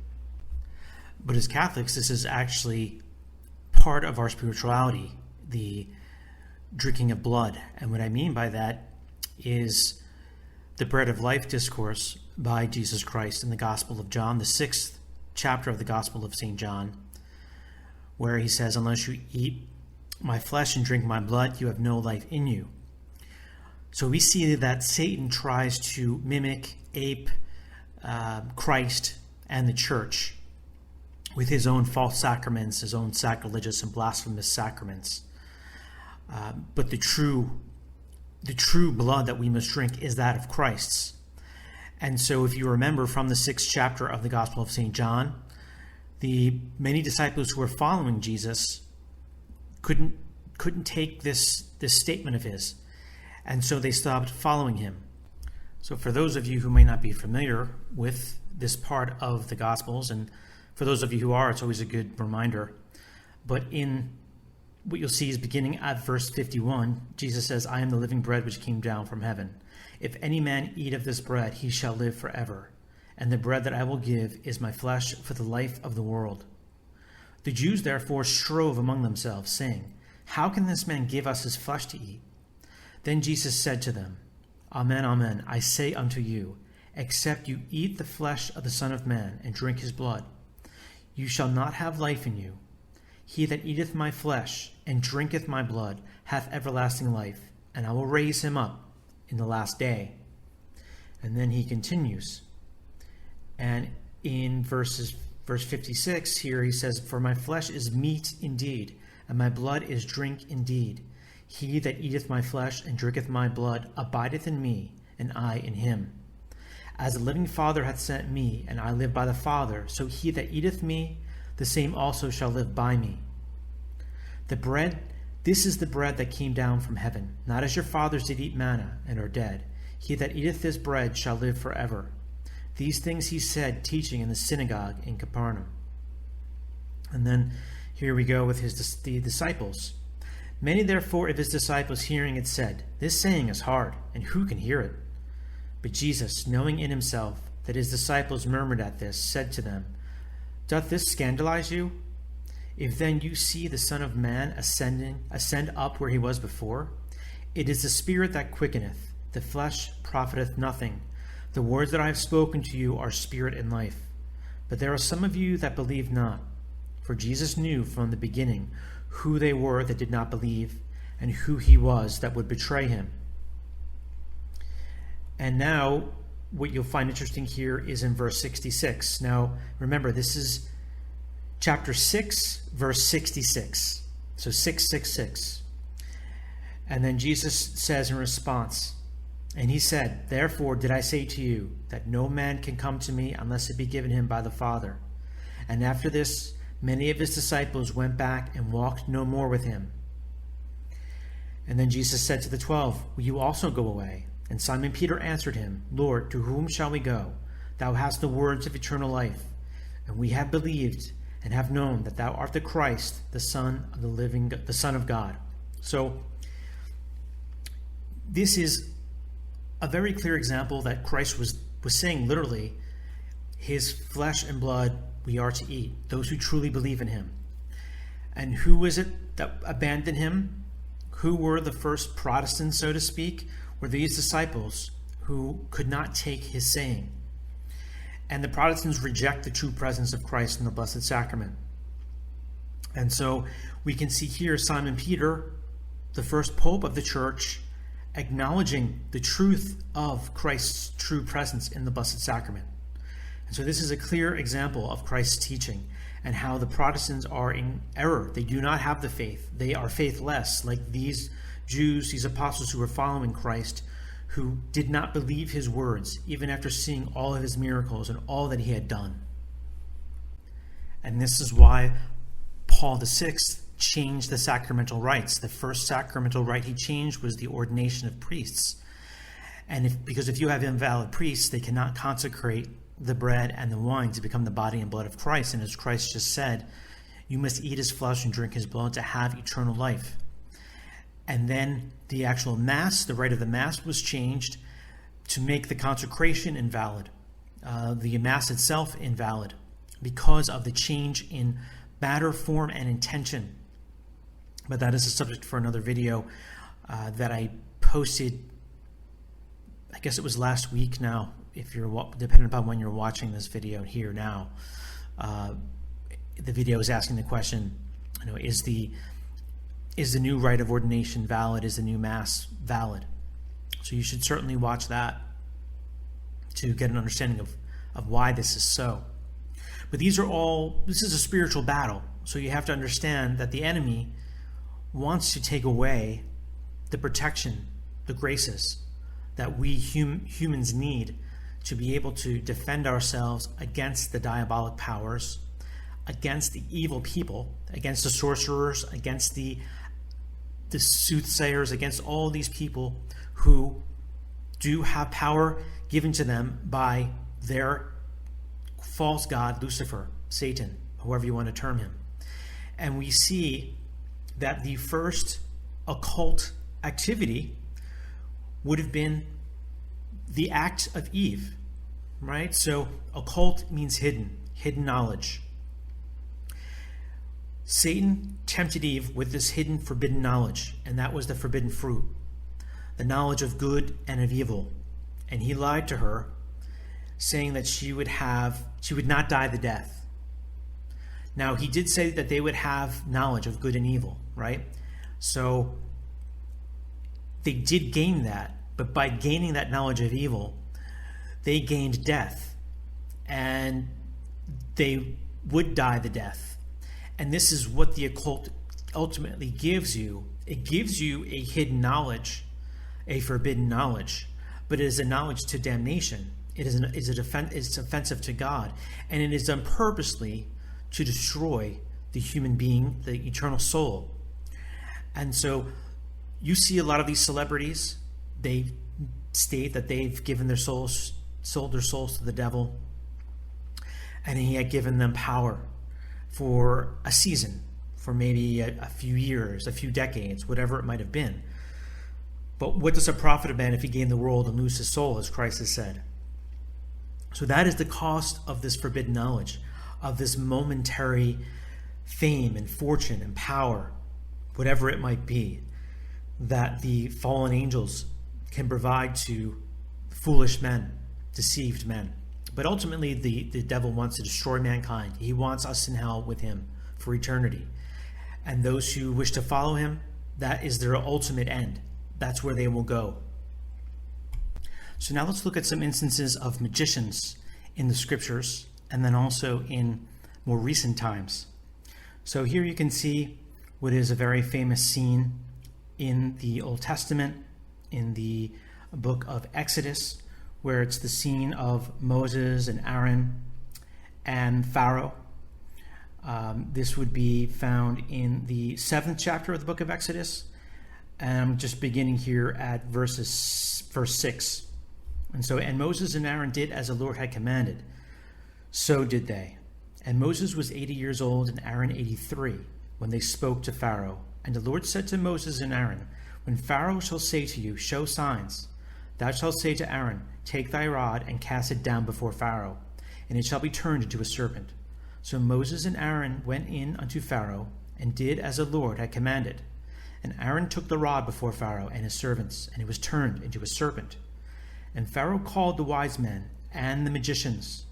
But as Catholics, this is actually part of our spirituality, the drinking of blood. And what I mean by that is the bread of life discourse by Jesus Christ in the Gospel of John, the 6th chapter of the Gospel of St. John, where he says, "Unless you eat my flesh and drink my blood, you have no life in you." So we see that Satan tries to mimic, ape Christ and the church with his own false sacraments, his own sacrilegious and blasphemous sacraments. But the true blood that we must drink is that of Christ's. And so if you remember from the 6th chapter of the Gospel of St. John, the many disciples who were following Jesus couldn't take this statement of his, and so they stopped following him. So for those of you who may not be familiar with this part of the Gospels, and For those of you who are, it's always a good reminder. But in what you'll see is beginning at verse 51, Jesus says, I am the living bread which came down from heaven. If any man eat of this bread, he shall live forever. And the bread that I will give is my flesh for the life of the world. The Jews therefore strove among themselves, saying, How can this man give us his flesh to eat? Then Jesus said to them, Amen, amen, I say unto you, except you eat the flesh of the Son of Man and drink his blood, you shall not have life in you. He that eateth my flesh and drinketh my blood hath everlasting life, and I will raise him up in the last day. And then he continues. And in verse 56 here he says, For my flesh is meat indeed, and my blood is drink indeed. He that eateth my flesh and drinketh my blood abideth in me, and I in him. As the living Father hath sent me, and I live by the Father, so he that eateth me, the same also shall live by me. This is the bread that came down from heaven, not as your fathers did eat manna, and are dead. He that eateth this bread shall live forever. These things he said, teaching in the synagogue in Capernaum. And then here we go with the disciples. Many therefore of his disciples hearing it said, This saying is hard, and who can hear it? But Jesus, knowing in himself that his disciples murmured at this, said to them, Doth this scandalize you? If then you see the Son of Man ascend up where he was before, it is the Spirit that quickeneth, the flesh profiteth nothing. The words that I have spoken to you are spirit and life. But there are some of you that believe not. For Jesus knew from the beginning who they were that did not believe, and who he was that would betray him. And now, what you'll find interesting here is in verse 66. Now, remember, this is chapter 6, verse 66. So 666. And then Jesus says in response, And he said, Therefore did I say to you, that no man can come to me unless it be given him by the Father. And after this, many of his disciples went back and walked no more with him. And then Jesus said to the 12, Will you also go away? And Simon Peter answered him, Lord, to whom shall we go? Thou hast the words of eternal life. And we have believed and have known that thou art the Christ, the Son of God. So this is a very clear example that Christ was saying literally, his flesh and blood we are to eat, those who truly believe in him. And who is it that abandoned him? Who were the first Protestants, so to speak? Were these disciples who could not take his saying. And the Protestants reject the true presence of Christ in the Blessed Sacrament. And so we can see here Simon Peter, the first pope of the church, acknowledging the truth of Christ's true presence in the Blessed Sacrament. And so this is a clear example of Christ's teaching and how the Protestants are in error. They do not have the faith. They are faithless, like these Jews, these apostles who were following Christ, who did not believe his words, even after seeing all of his miracles and all that he had done. And this is why Paul VI changed the sacramental rites. The first sacramental rite he changed was the ordination of priests. And because if you have invalid priests, they cannot consecrate the bread and the wine to become the body and blood of Christ. And as Christ just said, you must eat his flesh and drink his blood to have eternal life. And then the actual Mass, the rite of the Mass, was changed to make the consecration invalid, the Mass itself invalid, because of the change in matter, form, and intention. But that is a subject for another video that I posted, I guess it was last week now, if you're depending upon when you're watching this video here now. The video is asking the question, is the new rite of ordination valid? Is the new Mass valid? So you should certainly watch that to get an understanding of why this is so. But this is a spiritual battle. So you have to understand that the enemy wants to take away the protection, the graces that we humans need to be able to defend ourselves against the diabolic powers, against the evil people, against the sorcerers, against the soothsayers, against all these people who do have power given to them by their false god Lucifer, Satan, however you want to term him. And we see that the first occult activity would have been the act of Eve, right? So occult means hidden knowledge. Satan tempted Eve with this hidden, forbidden knowledge, and that was the forbidden fruit, the knowledge of good and of evil. And he lied to her, saying that she would not die the death. Now, he did say that they would have knowledge of good and evil, right? So they did gain that, but by gaining that knowledge of evil, they gained death, and they would die the death. And this is what the occult ultimately gives you. It gives you a hidden knowledge, a forbidden knowledge, but it is a knowledge to damnation. It's offensive to God, and it is done purposely to destroy the human being, the eternal soul. And so you see a lot of these celebrities, they state that they've given their souls, sold their souls to the devil, and he had given them power for a season, for maybe a few years, a few decades, whatever it might have been. But what does it profit a man if he gain the world and lose his soul, as Christ has said? So that is the cost of this forbidden knowledge, of this momentary fame and fortune and power, whatever it might be, that the fallen angels can provide to foolish men, deceived men. But ultimately, the devil wants to destroy mankind. He wants us in hell with him for eternity. And those who wish to follow him, that is their ultimate end. That's where they will go. So now let's look at some instances of magicians in the scriptures, and then also in more recent times. So here you can see what is a very famous scene in the Old Testament, in the book of Exodus, where it's the scene of Moses and Aaron and Pharaoh. This would be found in the 7th chapter of the book of Exodus. And I'm just beginning here at verse 6. And Moses and Aaron did as the Lord had commanded. So did they. And Moses was 80 years old and Aaron 83 when they spoke to Pharaoh. And the Lord said to Moses and Aaron, when Pharaoh shall say to you, show signs, thou shalt say to Aaron, take thy rod and cast it down before Pharaoh, and it shall be turned into a serpent. So Moses and Aaron went in unto Pharaoh, and did as the Lord had commanded. And Aaron took the rod before Pharaoh and his servants, and it was turned into a serpent. And Pharaoh called the wise men and the magicians,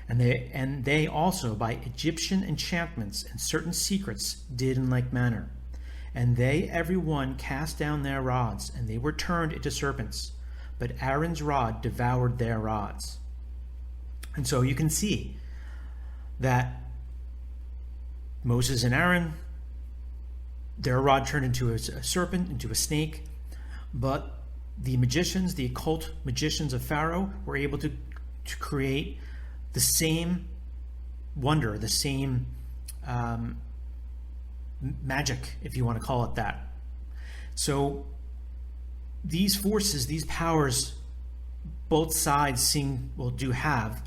and they also by Egyptian enchantments and certain secrets did in like manner. And they every one cast down their rods, and they were turned into serpents. But Aaron's rod devoured their rods. And so you can see that Moses and Aaron, their rod turned into a serpent, into a snake, but the magicians, the occult magicians of Pharaoh, were able to create the same wonder, the same magic, if you want to call it that. So these forces, these powers, both sides do have,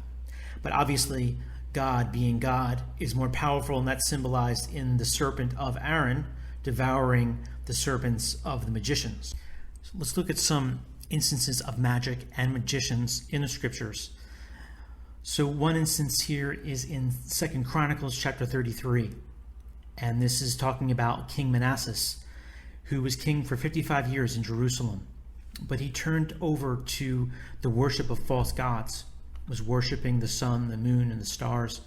but obviously God, being God, is more powerful, and that's symbolized in the serpent of Aaron devouring the serpents of the magicians. So let's look at some instances of magic and magicians in the scriptures. So one instance here is in 2 Chronicles chapter 33, and this is talking about King Manasseh, who was king for 55 years in Jerusalem. But he turned over to the worship of false gods, was worshiping the sun, the moon, and the stars.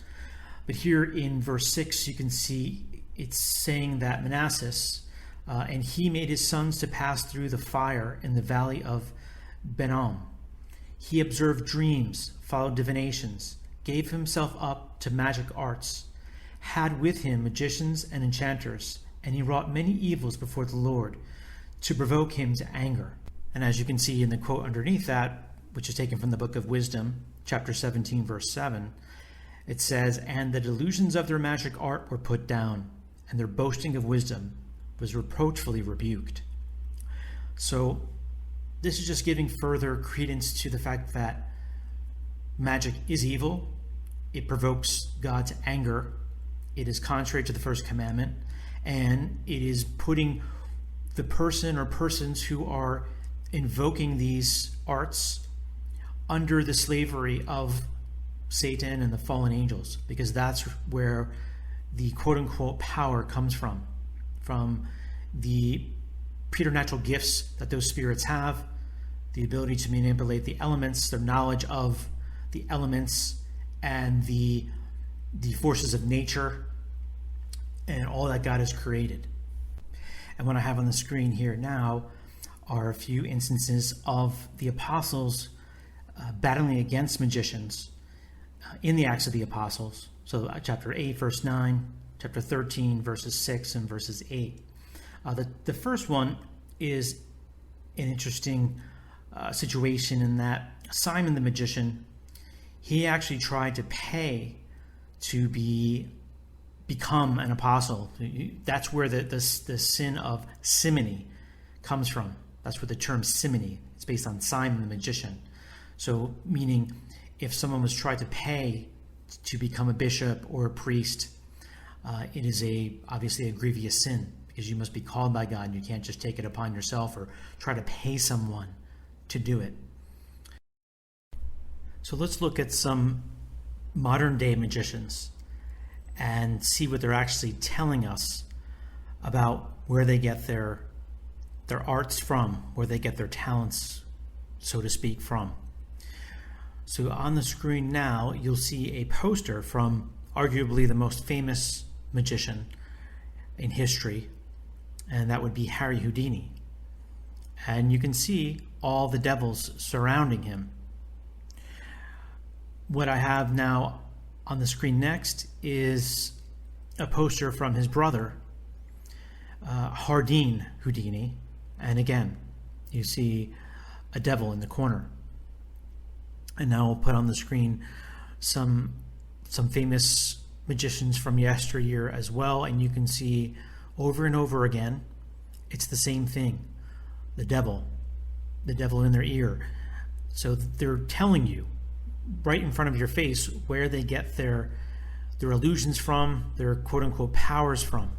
But here in verse 6, you can see it's saying that Manasseh, and he made his sons to pass through the fire in the valley of Benom. He observed dreams, followed divinations, gave himself up to magic arts, had with him magicians and enchanters, and he wrought many evils before the Lord to provoke him to anger. And as you can see in the quote underneath that, which is taken from the book of Wisdom, chapter 17, verse 7, it says, and the delusions of their magic art were put down, and their boasting of wisdom was reproachfully rebuked. So this is just giving further credence to the fact that magic is evil, it provokes God's anger, it is contrary to the first commandment, and it is putting the person or persons who are invoking these arts under the slavery of Satan and the fallen angels, because that's where the quote-unquote power comes from the preternatural gifts that those spirits have, the ability to manipulate the elements, their knowledge of the elements and the forces of nature and all that God has created. And what I have on the screen here now are a few instances of the apostles battling against magicians in the Acts of the Apostles. So chapter 8, verse 9, chapter 13, verses 6 and verses 8. The first one is an interesting situation in that Simon the magician, he actually tried to pay to become an apostle. That's where the sin of simony comes from. That's where the term simony, it's based on Simon the magician. So meaning if someone was trying to pay to become a bishop or a priest, it is obviously a grievous sin, because you must be called by God and you can't just take it upon yourself or try to pay someone to do it. So let's look at some modern day magicians and see what they're actually telling us about where they get their arts from, where they get their talents, so to speak, from. So on the screen now, you'll see a poster from arguably the most famous magician in history, and that would be Harry Houdini. And you can see all the devils surrounding him. What I have now on the screen next is a poster from his brother, Hardin Houdini. And again, you see a devil in the corner. And now I'll put on the screen some famous magicians from yesteryear as well. And you can see over and over again, it's the same thing. The devil in their ear. So they're telling you right in front of your face where they get their illusions from, their quote-unquote powers from.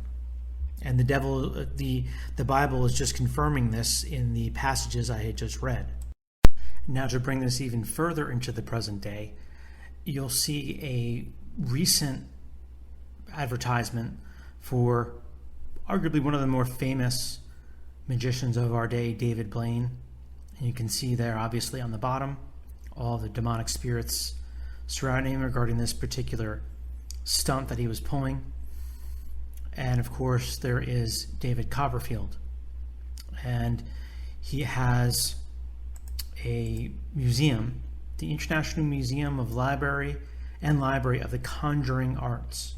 And the Bible is just confirming this in the passages I had just read. Now, to bring this even further into the present day, you'll see a recent advertisement for arguably one of the more famous magicians of our day, David Blaine. And you can see there, obviously, on the bottom, all the demonic spirits surrounding him regarding this particular stunt that he was pulling. And of course, there is David Copperfield. And he has a museum, the International Museum of Library of the Conjuring Arts.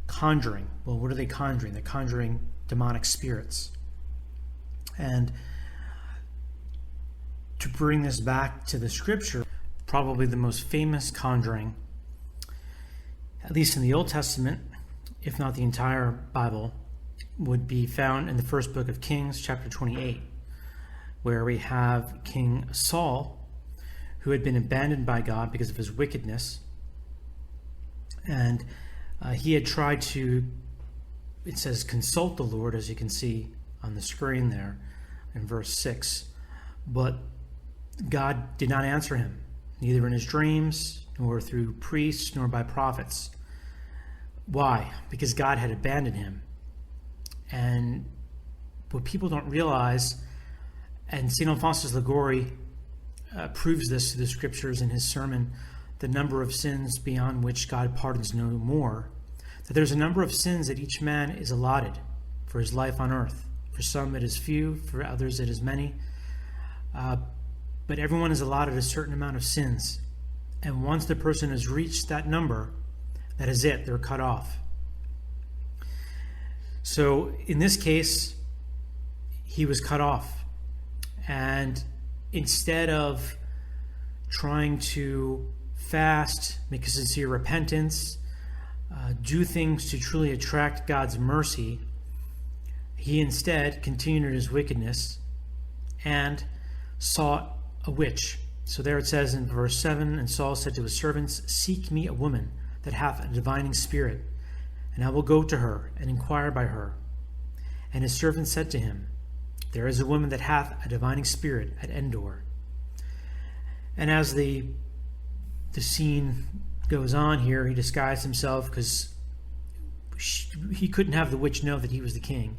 Conjuring. Well, what are they conjuring? They're conjuring demonic spirits. And to bring this back to the scripture, probably the most famous conjuring, at least in the Old Testament, if not the entire Bible, would be found in the first book of Kings, chapter 28, where we have King Saul, who had been abandoned by God because of his wickedness. And he had tried to, it says, consult the Lord, as you can see on the screen there in verse 6. But God did not answer him, neither in his dreams, nor through priests, nor by prophets. Why? Because God had abandoned him. And what people don't realize, and St. Alphonsus Liguori proves this to the scriptures in his sermon, the number of sins beyond which God pardons no more, that there's a number of sins that each man is allotted for his life on earth. For some it is few, for others it is many. But everyone is allotted a certain amount of sins. And once the person has reached that number, that is it, they're cut off. So in this case, he was cut off. And instead of trying to fast, make a sincere repentance, do things to truly attract God's mercy, he instead continued in his wickedness and sought a witch, So there it says in verse 7, and Saul said to his servants, seek me a woman that hath a divining spirit, and I will go to her and inquire by her. And his servant said to him, there is a woman that hath a divining spirit at Endor. And as the scene goes on here, he disguised himself because he couldn't have the witch know that he was the king,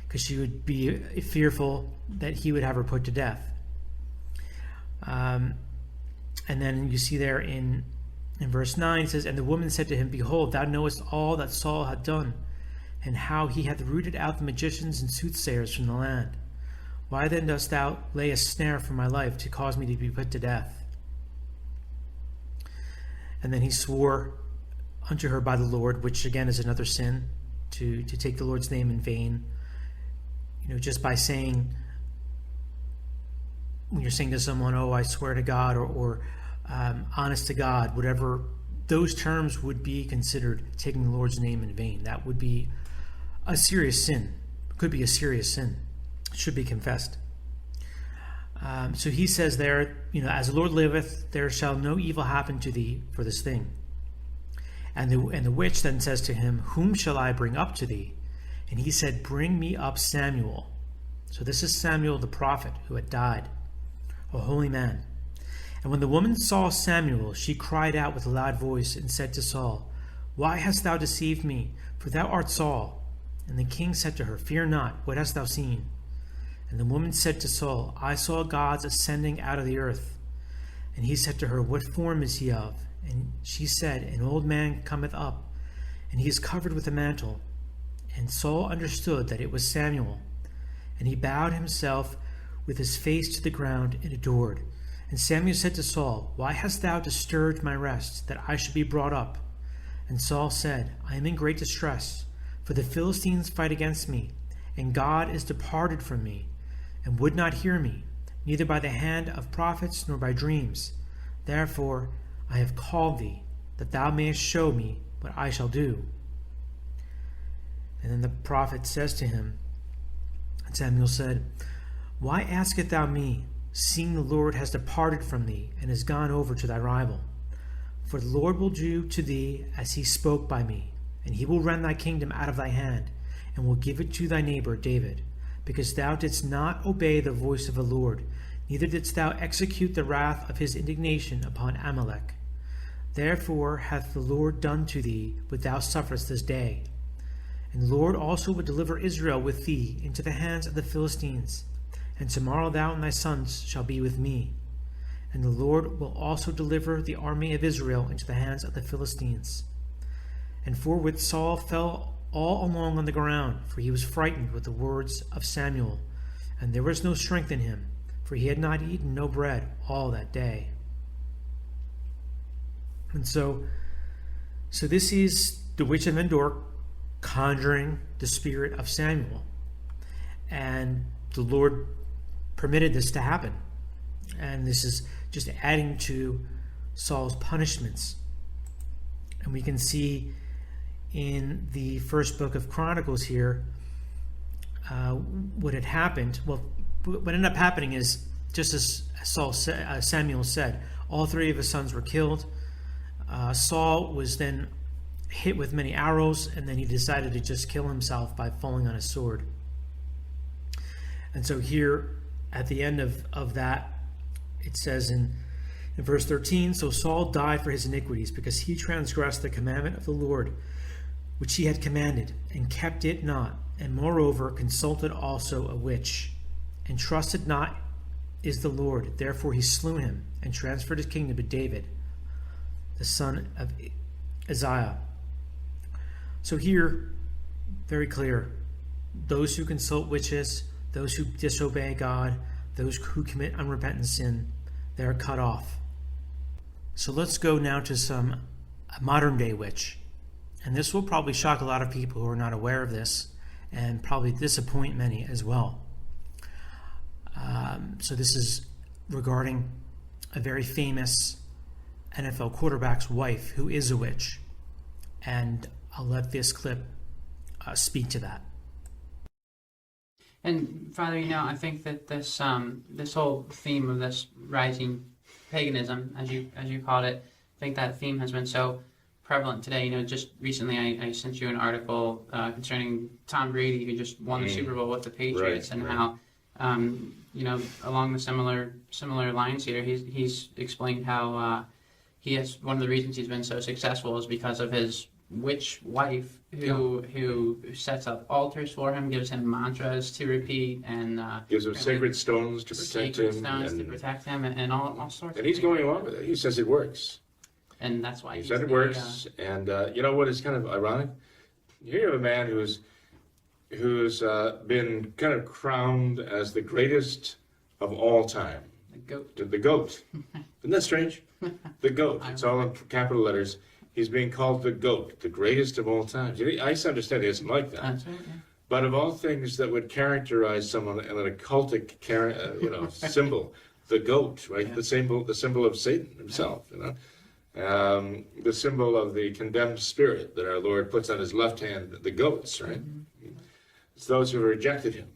because she would be fearful that he would have her put to death. And then you see there in verse 9, it says, and the woman said to him, behold, thou knowest all that Saul hath done, and how he hath rooted out the magicians and soothsayers from the land. Why then dost thou lay a snare for my life to cause me to be put to death? And then he swore unto her by the Lord, which again is another sin, to take the Lord's name in vain. Just by saying, when you're saying to someone, oh, I swear to God, or honest to God, whatever, those terms would be considered taking the Lord's name in vain. That would be a serious sin. It could be a serious sin. It should be confessed. So he says there, as the Lord liveth, there shall no evil happen to thee for this thing. And the witch then says to him, whom shall I bring up to thee? And he said, bring me up Samuel. So this is Samuel the prophet who had died, a holy man. And when the woman saw Samuel, she cried out with a loud voice and said to Saul, why hast thou deceived me? For thou art Saul. And the king said to her, fear not, what hast thou seen? And the woman said to Saul, I saw gods ascending out of the earth. And he said to her, what form is he of? And she said, an old man cometh up, and he is covered with a mantle. And Saul understood that it was Samuel. And he bowed himself with his face to the ground and adored. And Samuel said to Saul, why hast thou disturbed my rest, that I should be brought up? And Saul said, I am in great distress, for the Philistines fight against me, and God is departed from me, and would not hear me, neither by the hand of prophets nor by dreams. Therefore I have called thee, that thou mayest show me what I shall do. And then the prophet says to him, and Samuel said, why askest thou me, seeing the Lord has departed from thee, and is gone over to thy rival? For the Lord will do to thee as he spoke by me, and he will rend thy kingdom out of thy hand, and will give it to thy neighbor David, because thou didst not obey the voice of the Lord, neither didst thou execute the wrath of his indignation upon Amalek. Therefore hath the Lord done to thee what thou sufferest this day. And the Lord also will deliver Israel with thee into the hands of the Philistines. And tomorrow thou and thy sons shall be with me. And the Lord will also deliver the army of Israel into the hands of the Philistines. And forthwith Saul fell all along on the ground, for he was frightened with the words of Samuel. And there was no strength in him, for he had not eaten no bread all that day. And so this is the witch of Endor conjuring the spirit of Samuel. And the Lord permitted this to happen. And this is just adding to Saul's punishments. And we can see in the first book of Chronicles here what had happened. Well, what ended up happening is, just as Samuel said, all three of his sons were killed. Saul was then hit with many arrows, and then he decided to just kill himself by falling on his sword. And so here at the end of that, it says in verse 13, so Saul died for his iniquities, because he transgressed the commandment of the Lord, which he had commanded, and kept it not, and moreover consulted also a witch, and trusted not is the Lord. Therefore he slew him, and transferred his kingdom to David, the son of Isaiah. So here, very clear, those who consult witches, those who disobey God, those who commit unrepentant sin, they are cut off. So let's go now to some modern day witch. And this will probably shock a lot of people who are not aware of this, and probably disappoint many as well. So this is regarding a very famous NFL quarterback's wife who is a witch. And I'll let this clip speak to that. And Father, I think that this whole theme of this rising paganism, as you called it. I think that theme has been so prevalent today. Just recently I sent you an article concerning Tom Brady, who just won the Super Bowl with the Patriots, and how along the similar lines here, he's explained how he has one of the reasons he's been so successful is because of his witch wife who sets up altars for him, gives him mantras to repeat, and gives him sacred stones to protect him, and all sorts. And he's going along with it. He says it works. And that's why he said it works. And what is kind of ironic? Here you have a man who's been kind of crowned as the greatest of all time. The GOAT. The GOAT. Isn't that strange? The GOAT. It's all in capital letters. He's being called the GOAT, the greatest of all time. I understand he isn't like that. That's right, yeah. But of all things that would characterize someone in an occultic, symbol, the GOAT, right? Yeah. The symbol of Satan himself, the symbol of the condemned spirit that our Lord puts on his left hand, the goats, right? Mm-hmm. It's those who rejected him.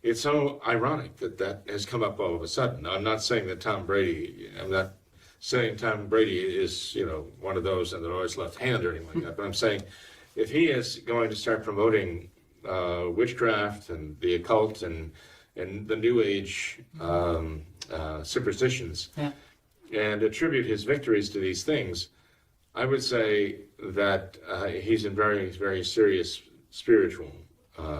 It's so ironic that has come up all of a sudden. Now, I'm not saying that Tom Brady is, one of those on the Lord's left hand or anything like that, but I'm saying if he is going to start promoting witchcraft and the occult and the New Age superstitions, yeah, and attribute his victories to these things, I would say that he's in very, very serious spiritual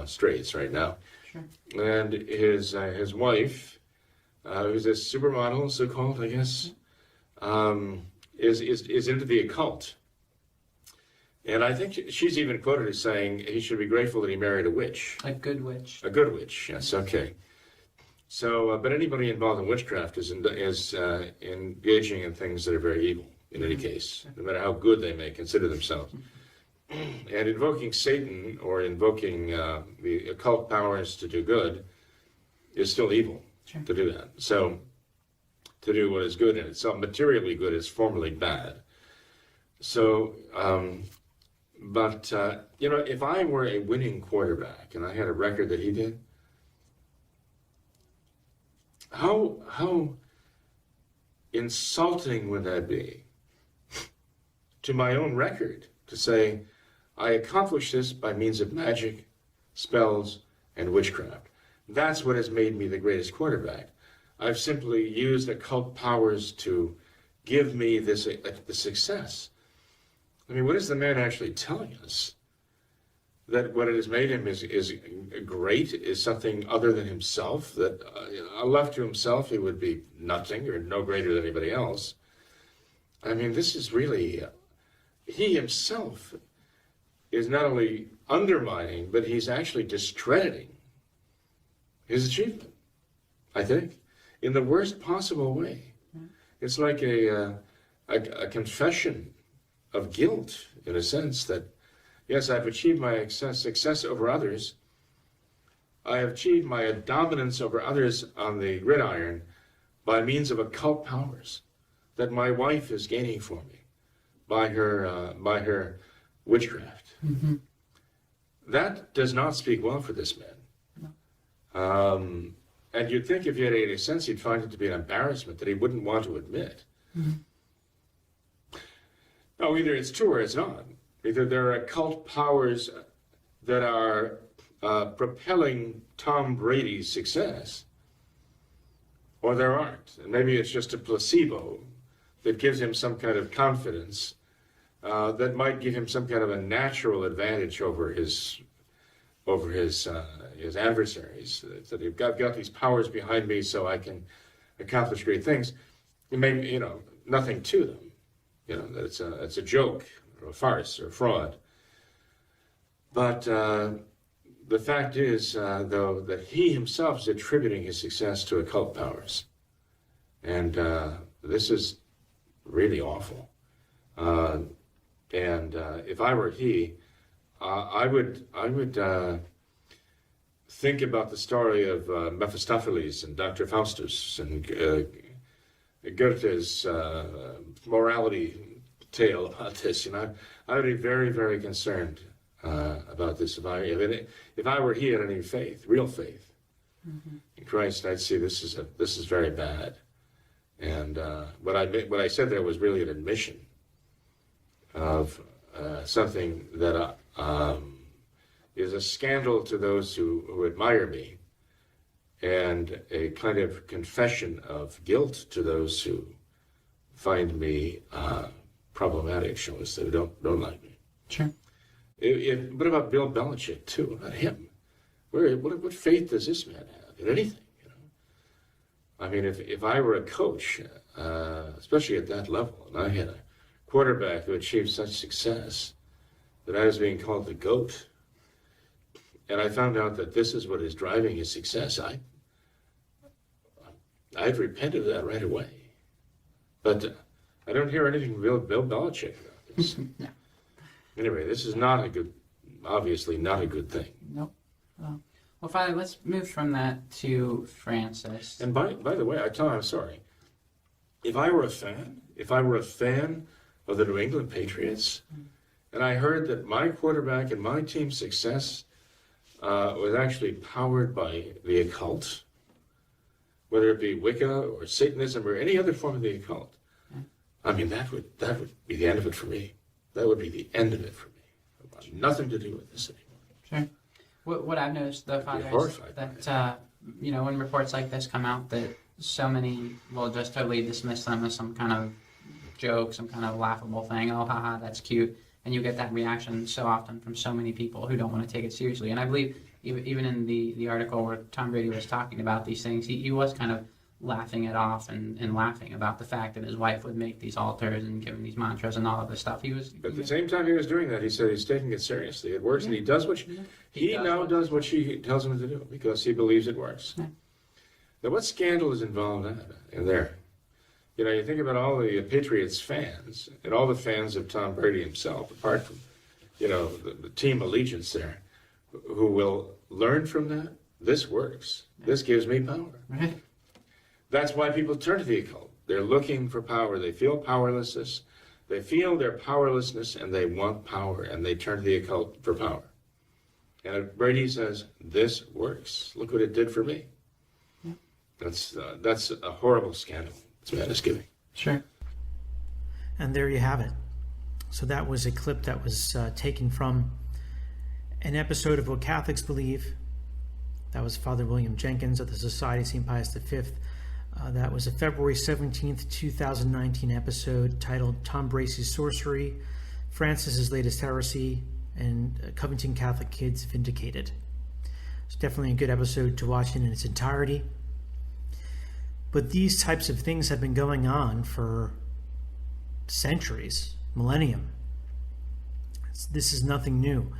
straits right now. Sure. And his wife, who's a supermodel, so-called, I guess, is into the occult. And I think she's even quoted as saying he should be grateful that he married a witch. A good witch. A good witch, yes, okay. So, but anybody involved in witchcraft is engaging in things that are very evil, in any case, no matter how good they may consider themselves. And invoking Satan or invoking the occult powers to do good is still evil. Sure. To do that. So, to do what is good in itself, materially good, is formerly bad. So, if I were a winning quarterback and I had a record that he did, how insulting would that be to my own record to say, I accomplished this by means of magic, spells, and witchcraft. That's what has made me the greatest quarterback. I've simply used occult powers to give me the success. I mean, what is the man actually telling us? That what it has made him is great, is something other than himself, that left to himself he would be nothing or no greater than anybody else. I mean, this is really, he himself is not only undermining, but he's actually discrediting his achievement, I think, in the worst possible way. It's like a confession of guilt, in a sense, that yes, I've achieved my success over others. I have achieved my dominance over others on the gridiron by means of occult powers that my wife is gaining for me by her witchcraft. Mm-hmm. That does not speak well for this man. No. And you'd think if he had any sense, he'd find it to be an embarrassment that he wouldn't want to admit. Mm-hmm. No, either it's true or it's not. Either there are occult powers that are propelling Tom Brady's success, or there aren't. And maybe it's just a placebo that gives him some kind of confidence that might give him some kind of a natural advantage over his adversaries. That I've got these powers behind me, so I can accomplish great things. Maybe nothing to them. That it's a joke, or a farce, or a fraud. But the fact is, though, that he himself is attributing his success to occult powers. And this is really awful. And if I were he, I would think about the story of Mephistopheles and Dr. Faustus and Goethe's morality tale about this. I would be very, very concerned about this. If I were he had any faith, real faith, mm-hmm. in Christ, I'd see this is very bad, And what I said there was really an admission of something that is a scandal to those who admire me, and a kind of confession of guilt to those who find me problematic, shall we say, who don't like me. Sure. What about Bill Belichick too? What about him? What faith does this man have in anything? You know? I mean, if I were a coach, especially at that level, and I had a quarterback who achieved such success that I was being called the GOAT, and I found out that this is what is driving his success, I'd repented of that right away. But I don't hear anything from Bill Belichick about this. No. Anyway, this is not a good, obviously not a good thing. Nope. Well, Father, let's move from that to Francis. And by the way, I'm sorry. If I were a fan of the New England Patriots, and I heard that my quarterback and my team's success was actually powered by the occult, whether it be Wicca or Satanism or any other form of the occult, I mean, that would be the end of it for me. That would be the end of it for me. Nothing to do with this anymore. Sure. What I've noticed, though, Father, is that when reports like this come out, that so many will just totally dismiss them as some kind of joke, some kind of laughable thing. Oh, haha, that's cute. And you get that reaction so often from so many people who don't want to take it seriously. And I believe even in the article where Tom Brady was talking about these things, he was kind of laughing it off and laughing about the fact that his wife would make these altars and give him these mantras and all of this stuff. But at the same time he was doing that, he said he's taking it seriously. It works, and he does what he now does what she tells him to do because he believes it works. Yeah. Now, what scandal is involved in there? You know, you think about all the Patriots fans and all the fans of Tom Brady himself, apart from, the team allegiance there, who will learn from that. This works. This gives me power. Right. That's why people turn to the occult. They're looking for power. They feel powerlessness. They feel their powerlessness, and they want power, and they turn to the occult for power. And Brady says, this works. Look what it did for me. Yeah. That's a horrible scandal this man is giving. Sure. And there you have it. So that was a clip that was taken from an episode of What Catholics Believe. That was Father William Jenkins of the Society of St. Pius V. That was a February 17th, 2019 episode titled Tom Bracy's Sorcery, Francis's Latest Heresy, and Covington Catholic Kids Vindicated. It's definitely a good episode to watch in its entirety. But these types of things have been going on for centuries, millennium. This is nothing new.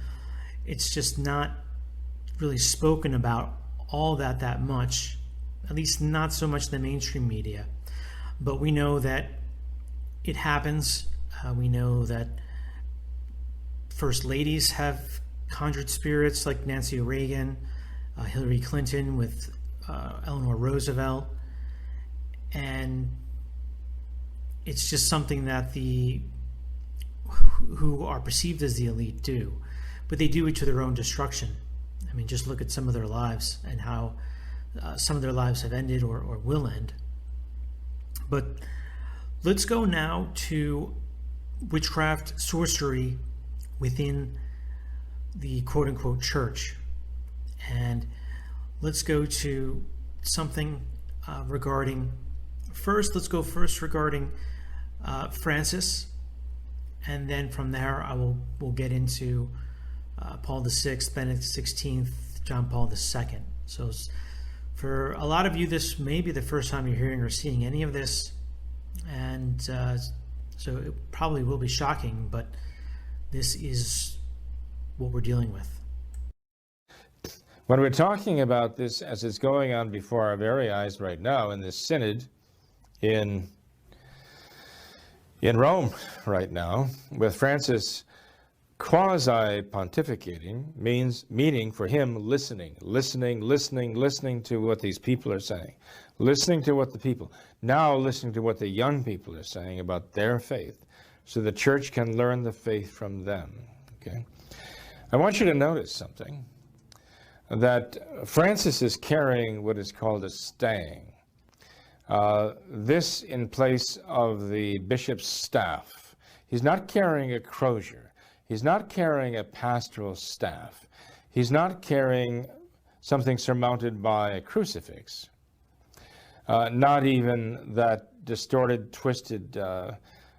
It's just not really spoken about all that much, at least not so much in the mainstream media. But we know that it happens. We know that first ladies have conjured spirits like Nancy Reagan, Hillary Clinton with Eleanor Roosevelt. And it's just something that who are perceived as the elite do. But they do it to their own destruction. I mean, just look at some of their lives and how some of their lives have ended or will end. But let's go now to witchcraft, sorcery within the quote-unquote church. And let's go to something regarding Francis, and then from there we'll get into Paul VI, Benedict XVI, John Paul II. So for a lot of you, this may be the first time you're hearing or seeing any of this, and so it probably will be shocking, but this is what we're dealing with. When we're talking about this as it's going on before our very eyes right now in this synod in Rome right now, with Francis quasi-pontificating, meaning for him listening to what these people are saying, listening to what the young people are saying about their faith, so the church can learn the faith from them. Okay, I want you to notice something, that Francis is carrying what is called a stang. This in place of the bishop's staff. He's not carrying a crozier. He's not carrying a pastoral staff. He's not carrying something surmounted by a crucifix. Not even that distorted, twisted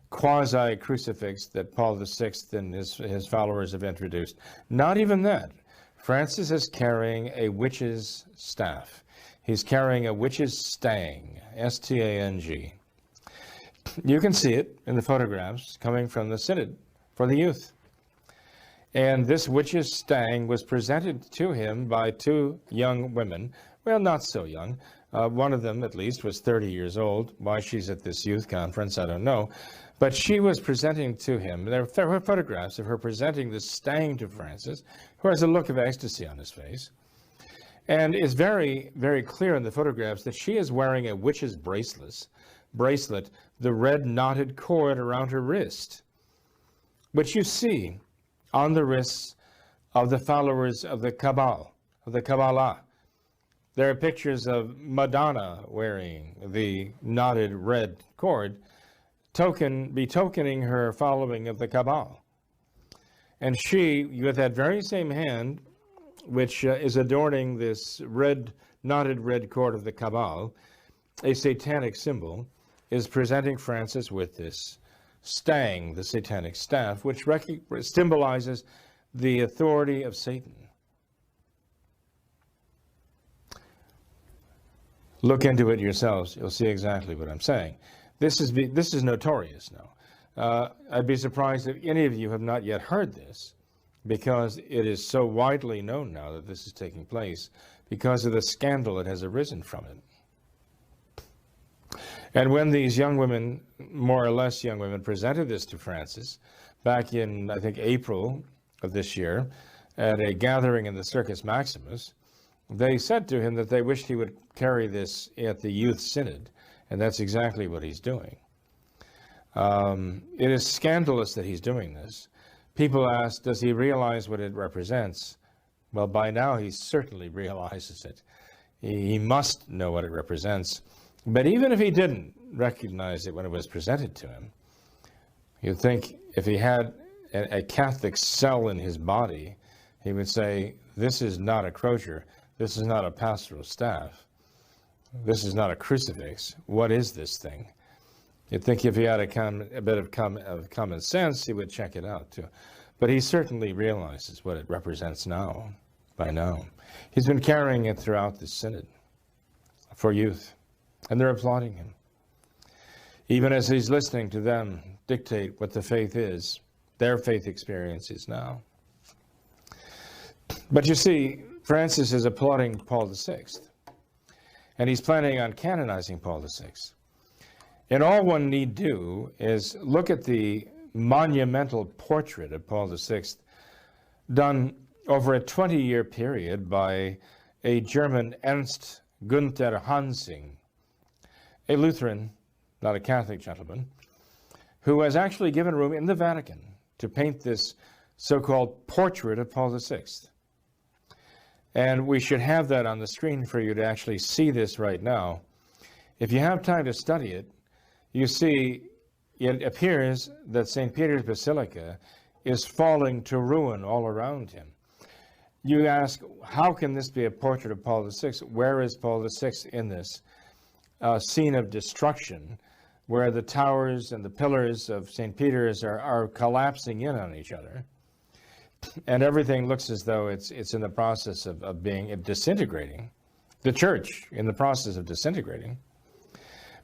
quasi-crucifix that Paul VI and his followers have introduced. Not even that. Francis is carrying a witch's staff. He's carrying a witch's stang, S-T-A-N-G. You can see it in the photographs coming from the Synod for the youth. And this witch's stang was presented to him by two young women, well, not so young. One of them, at least, was 30 years old. Why she's at this youth conference, I don't know. But she was presenting to him, there were photographs of her presenting this stang to Francis, who has a look of ecstasy on his face. And it's very, very clear in the photographs that she is wearing a witch's bracelet, the red knotted cord around her wrist, which you see on the wrists of the followers of the Kabbalah. There are pictures of Madonna wearing the knotted red cord, betokening her following of the Kabbalah. And she, with that very same hand, which is adorning this knotted red cord of the Kabbalah, a satanic symbol, is presenting Francis with this stang, the satanic staff, which symbolizes the authority of Satan. Look into it yourselves. You'll see exactly what I'm saying. This is notorious now. I'd be surprised if any of you have not yet heard this, because it is so widely known now that this is taking place because of the scandal that has arisen from it. And when these young women, more or less young women, presented this to Francis back in, I think, April of this year at a gathering in the Circus Maximus, they said to him that they wished he would carry this at the Youth Synod, and that's exactly what he's doing. It is scandalous that he's doing this. People ask, does he realize what it represents? Well, by now he certainly realizes it. He must know what it represents. But even if he didn't recognize it when it was presented to him, you'd think if he had a Catholic cell in his body, he would say, this is not a crozier, this is not a pastoral staff, this is not a crucifix. What is this thing? You'd think if he had a bit of common sense, he would check it out too. But he certainly realizes what it represents now, by now. He's been carrying it throughout the Synod for youth, and they're applauding him. Even as he's listening to them dictate what the faith is, their faith experience is now. But you see, Francis is applauding Paul VI, and he's planning on canonizing Paul VI. And all one need do is look at the monumental portrait of Paul VI done over a 20-year period by a German Ernst Günther Hansing, a Lutheran, not a Catholic gentleman, who has actually given room in the Vatican to paint this so-called portrait of Paul VI. And we should have that on the screen for you to actually see this right now. If you have time to study it, you see it appears that St. Peter's Basilica is falling to ruin all around him. You ask, how can this be a portrait of Paul VI? Where is Paul VI in this scene of destruction, where the towers and the pillars of St. Peter's are collapsing in on each other? And everything looks as though it's in the process of being disintegrating. The church in the process of disintegrating.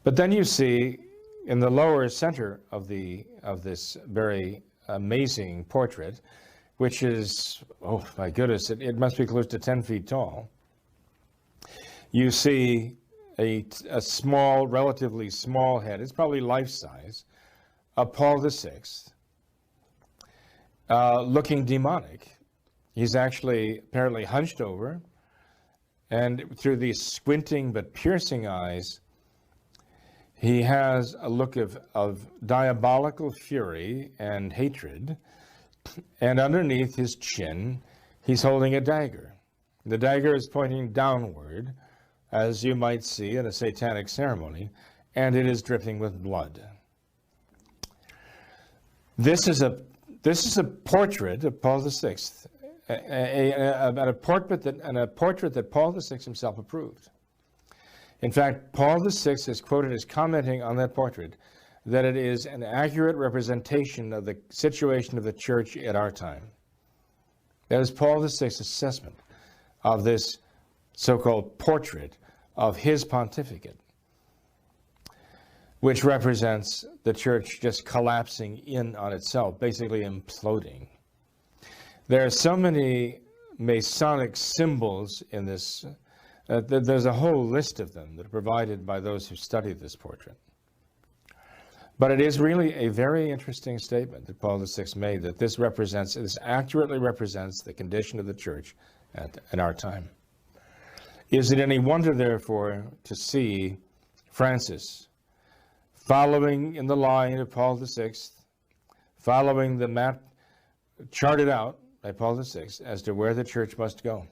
But then you see in the lower center of this very amazing portrait, which is, oh my goodness, it must be close to 10 feet tall. You see a small, relatively small head, it's probably life-size, of Paul VI, looking demonic. He's actually apparently hunched over, and through these squinting but piercing eyes, he has a look of diabolical fury and hatred, and underneath his chin, he's holding a dagger. The dagger is pointing downward as you might see in a satanic ceremony, and it is dripping with blood. This is a portrait of Paul VI, a portrait that Paul VI himself approved. In fact, Paul VI is quoted as commenting on that portrait that it is an accurate representation of the situation of the church at our time. That is Paul VI's assessment of this so-called portrait of his pontificate, which represents the church just collapsing in on itself, basically imploding. There are so many Masonic symbols in this. There's a whole list of them that are provided by those who study this portrait. But it is really a very interesting statement that Paul VI made, that this accurately represents the condition of the church at our time. Is it any wonder, therefore, to see Francis following in the line of Paul VI, following the map charted out by Paul VI as to where the church must go,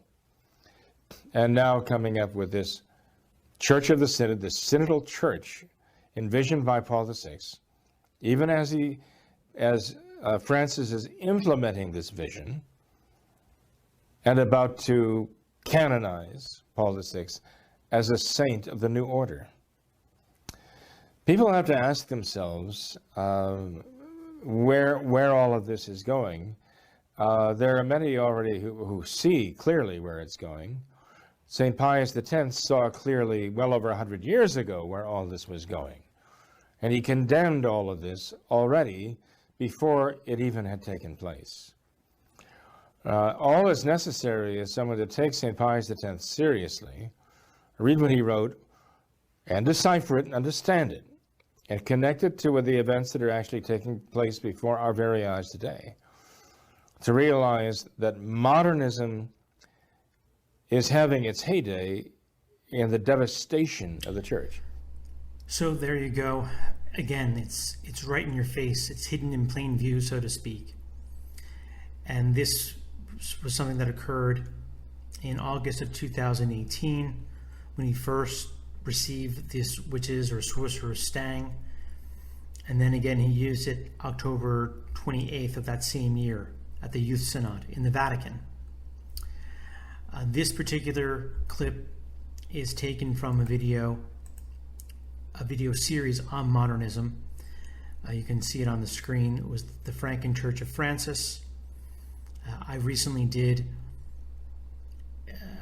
and now coming up with this Church of the Synod, the synodal church envisioned by Paul VI, even as Francis is implementing this vision and about to canonize Paul VI as a saint of the new order. People have to ask themselves where all of this is going. There are many already who see clearly where it's going. St. Pius X saw clearly well over 100 years ago where all this was going. And he condemned all of this already before it even had taken place. All that's necessary is someone to take St. Pius X seriously, read what he wrote, and decipher it and understand it, and connect it to the events that are actually taking place before our very eyes today, to realize that modernism is having its heyday in the devastation of the church. So there you go. Again, it's right in your face. It's hidden in plain view, so to speak. And this was something that occurred in August of 2018 when he first received this witches or sorcerer stang. And then again, he used it October 28th of that same year at the Youth Synod in the Vatican. This particular clip is taken from a video series on modernism. You can see it on the screen. It was the Franken Church of Francis. I recently did,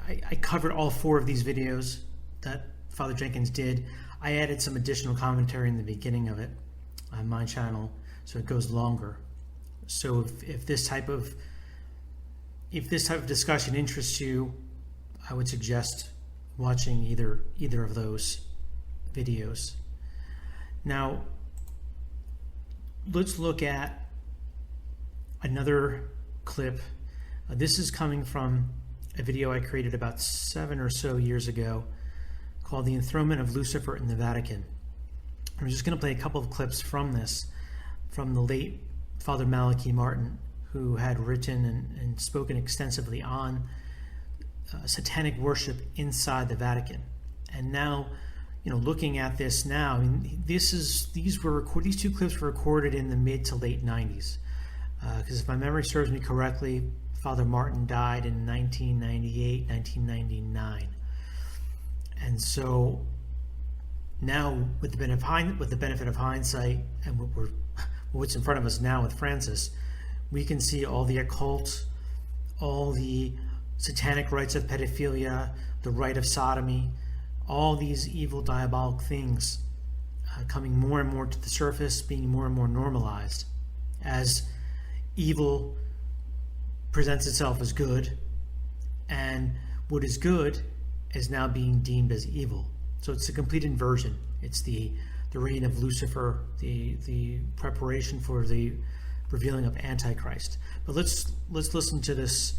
I covered all 4 of these videos that Father Jenkins did. I added some additional commentary in the beginning of it on my channel, so it goes longer. So if this type of discussion interests you, I would suggest watching either of those videos. Now, let's look at another clip. This is coming from a video I created about 7 or so years ago called The Enthronement of Lucifer in the Vatican. I'm just going to play a couple of clips from this, from the late Father Malachi Martin, who had written and spoken extensively on satanic worship inside the Vatican. And now, looking at this now, I mean, these 2 clips were recorded in the mid to late 90s. Because if my memory serves me correctly, Father Martin died in 1998, 1999. And so now, with the benefit of hindsight, and what's in front of us now with Francis, we can see all the occult, all the satanic rites of pedophilia, the rite of sodomy, all these evil, diabolic things coming more and more to the surface, being more and more normalized as evil presents itself as good, and what is good is now being deemed as evil. So it's a complete inversion. It's the reign of Lucifer, the preparation for the revealing of Antichrist. But let's listen to this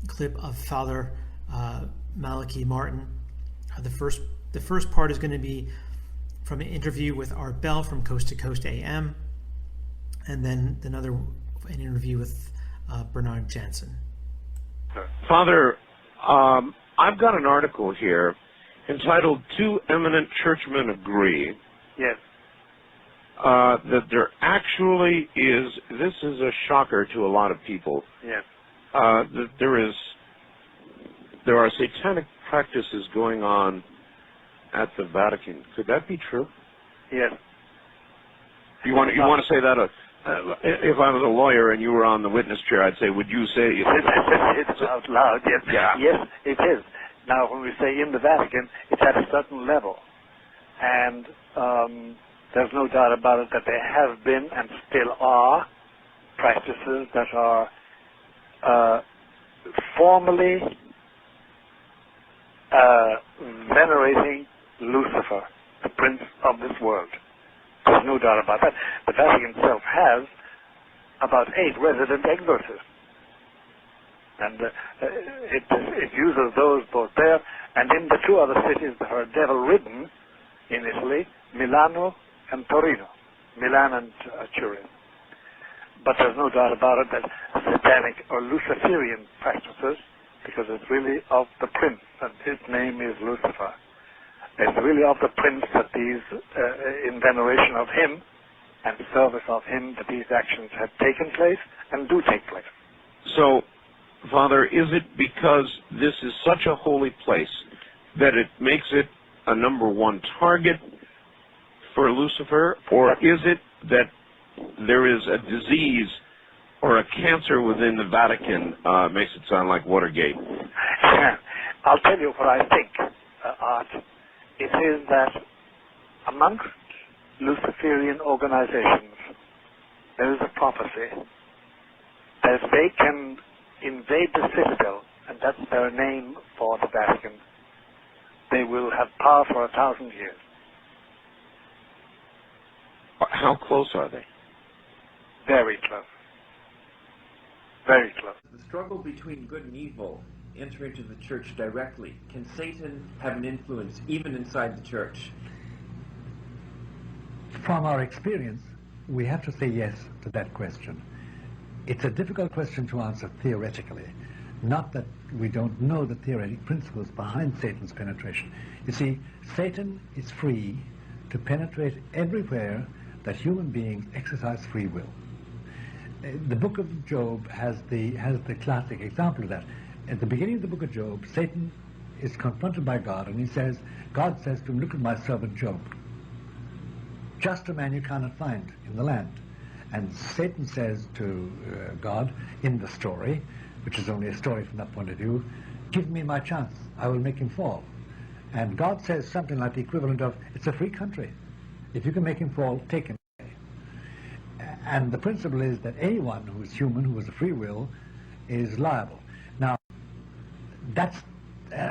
clip of Father Malachi Martin. The first part is going to be from an interview with Art Bell from Coast to Coast AM, and then an interview with Bernard Jansen. Father, I've got an article here entitled Two Eminent Churchmen Agree. Yes. That there actually is, this is a shocker to a lot of people, Yes. that there are satanic practices going on at the Vatican. Could that be true? Yes. You want to say that? If I was a lawyer and you were on the witness chair, I'd say, would you say? It's out loud. Yes. Yeah. Yes, it is. Now, when we say in the Vatican, it's at a certain level, and there's no doubt about it that there have been and still are practices that are formally venerating Lucifer, the prince of this world. There's no doubt about that. The Vatican itself has about 8 resident exorcists. And it uses those both there and in the 2 other cities that are devil-ridden in Italy, Milano and Torino. Milan and Turin. But there's no doubt about it that satanic or Luciferian practices, because it's really of the prince, and his name is Lucifer. It's really of the prince that these, in veneration of him and service of him, that these actions have taken place and do take place. So, Father, is it because this is such a holy place that it makes it a #1 target for Lucifer, or is it that there is a disease or a cancer within the Vatican? Makes it sound like Watergate. I'll tell you what I think, Art. It is that amongst Luciferian organizations, there is a prophecy that if they can invade the citadel, and that's their name for the Vatican, they will have power for 1,000 years. How close are they? Very close. Very close. The struggle between good and evil enter into the church directly. Can Satan have an influence even inside the church? From our experience, we have to say yes to that question. It's a difficult question to answer theoretically. Not that we don't know the theoretic principles behind Satan's penetration. You see, Satan is free to penetrate everywhere that human beings exercise free will. The book of Job has the classic example of that. At the beginning of the book of Job, Satan is confronted by God, and God says to him, "Look at my servant Job. Just a man you cannot find in the land." And Satan says to God in the story, which is only a story from that point of view, "Give me my chance, I will make him fall." And God says something like the equivalent of, "It's a free country. If you can make him fall, take him away." And the principle is that anyone who is human, who has a free will, is liable. Now, that's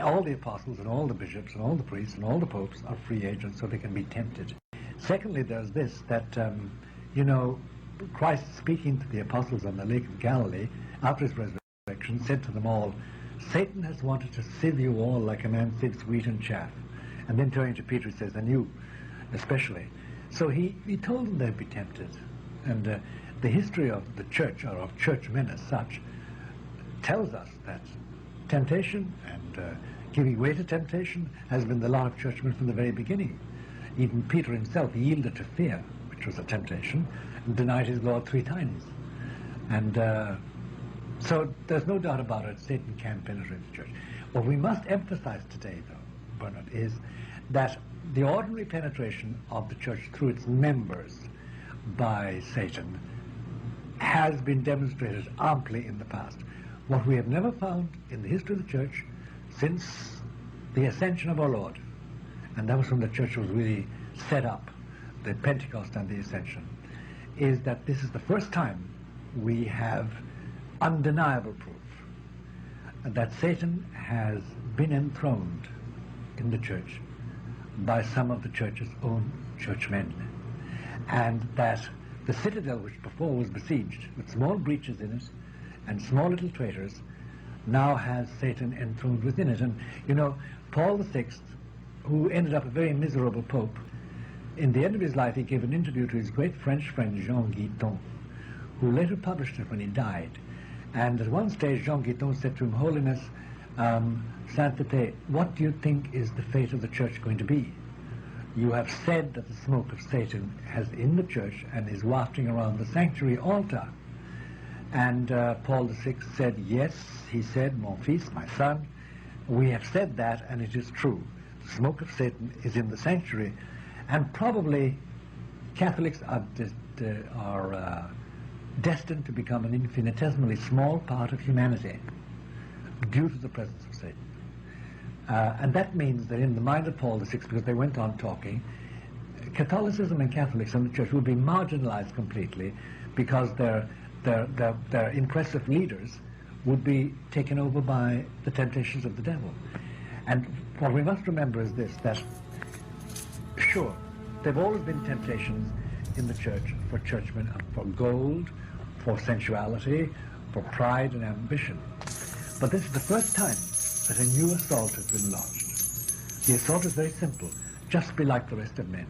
all the apostles and all the bishops and all the priests and all the popes are free agents, so they can be tempted. Secondly, there's this, that, Christ speaking to the apostles on the Lake of Galilee after his resurrection said to them all, "Satan has wanted to sieve you all like a man sieves wheat and chaff." And then turning to Peter, he says, "And you especially." So he told them they'd be tempted. And the history of the church, or of churchmen as such, tells us that temptation and giving way to temptation has been the lot of churchmen from the very beginning. Even Peter himself yielded to fear, which was a temptation, and denied his Lord 3 times. And so there's no doubt about it, Satan can penetrate the church. What we must emphasize today, though, Bernard, is that the ordinary penetration of the church through its members by Satan has been demonstrated amply in the past. What we have never found in the history of the church since the ascension of our Lord, and that was when the church was really set up, the Pentecost and the ascension, is that this is the first time we have undeniable proof that Satan has been enthroned in the church by some of the church's own churchmen, and that the citadel, which before was besieged with small breaches in it and small little traitors, now has Satan enthroned within it. And Paul VI, who ended up a very miserable pope, in the end of his life he gave an interview to his great French friend Jean Guiton, who later published it when he died. And at one stage Jean Guiton said to him, "Holiness, Sanctite, what do you think is the fate of the church going to be? You have said that the smoke of Satan has in the church and is wafting around the sanctuary altar. And Paul VI said, yes, he said, mon fils, my son, we have said that, and it is true. The smoke of Satan is in the sanctuary, and probably Catholics are destined to become an infinitesimally small part of humanity due to the presence of Satan. And that means that in the mind of Paul VI, because they went on talking, Catholicism and Catholics in the church will be marginalized completely because their impressive leaders would be taken over by the temptations of the devil. And what we must remember is this, that sure, there have always been temptations in the church for churchmen, for gold, for sensuality, for pride and ambition. But this is the first time that a new assault has been launched. The assault is very simple. Just be like the rest of men.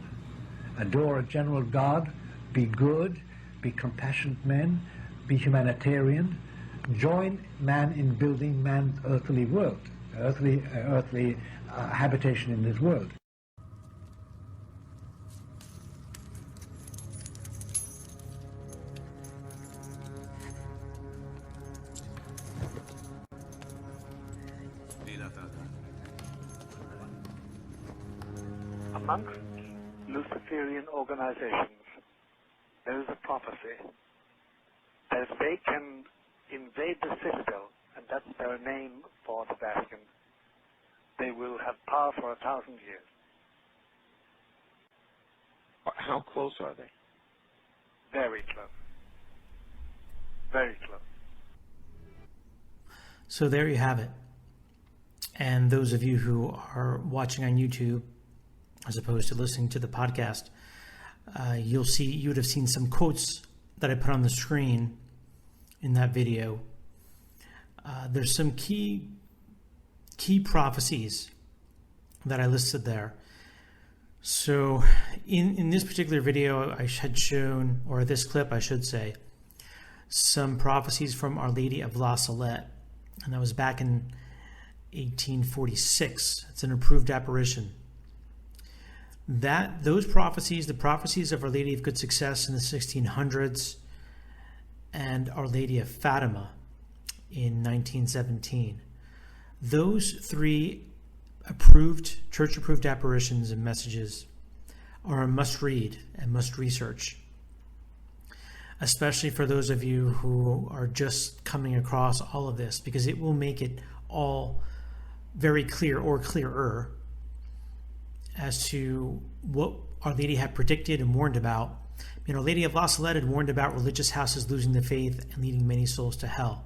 Adore a general God, be good, be compassionate men, be humanitarian, join man in building man's earthly world, earthly habitation in this world. Amongst Luciferian organizations, there is a prophecy that if they can invade the citadel, and that's their name for the Vatican, they will have power for 1,000 years. How close are they? Very close. Very close. So there you have it. And those of you who are watching on YouTube, as opposed to listening to the podcast, you would have seen some quotes that I put on the screen in that video. There's some key prophecies that I listed there. So in this particular video, I had shown, or this clip I should say, some prophecies from Our Lady of La Salette, and that was back in 1846. It's an approved apparition. Those prophecies, the prophecies of Our Lady of Good Success in the 1600s and Our Lady of Fatima in 1917, those three church-approved apparitions and messages are a must-read and must-research, especially for those of you who are just coming across all of this, because it will make it all very clear or clearer as to what Our Lady had predicted and warned about. Our Lady of La Salette had warned about religious houses losing the faith and leading many souls to hell.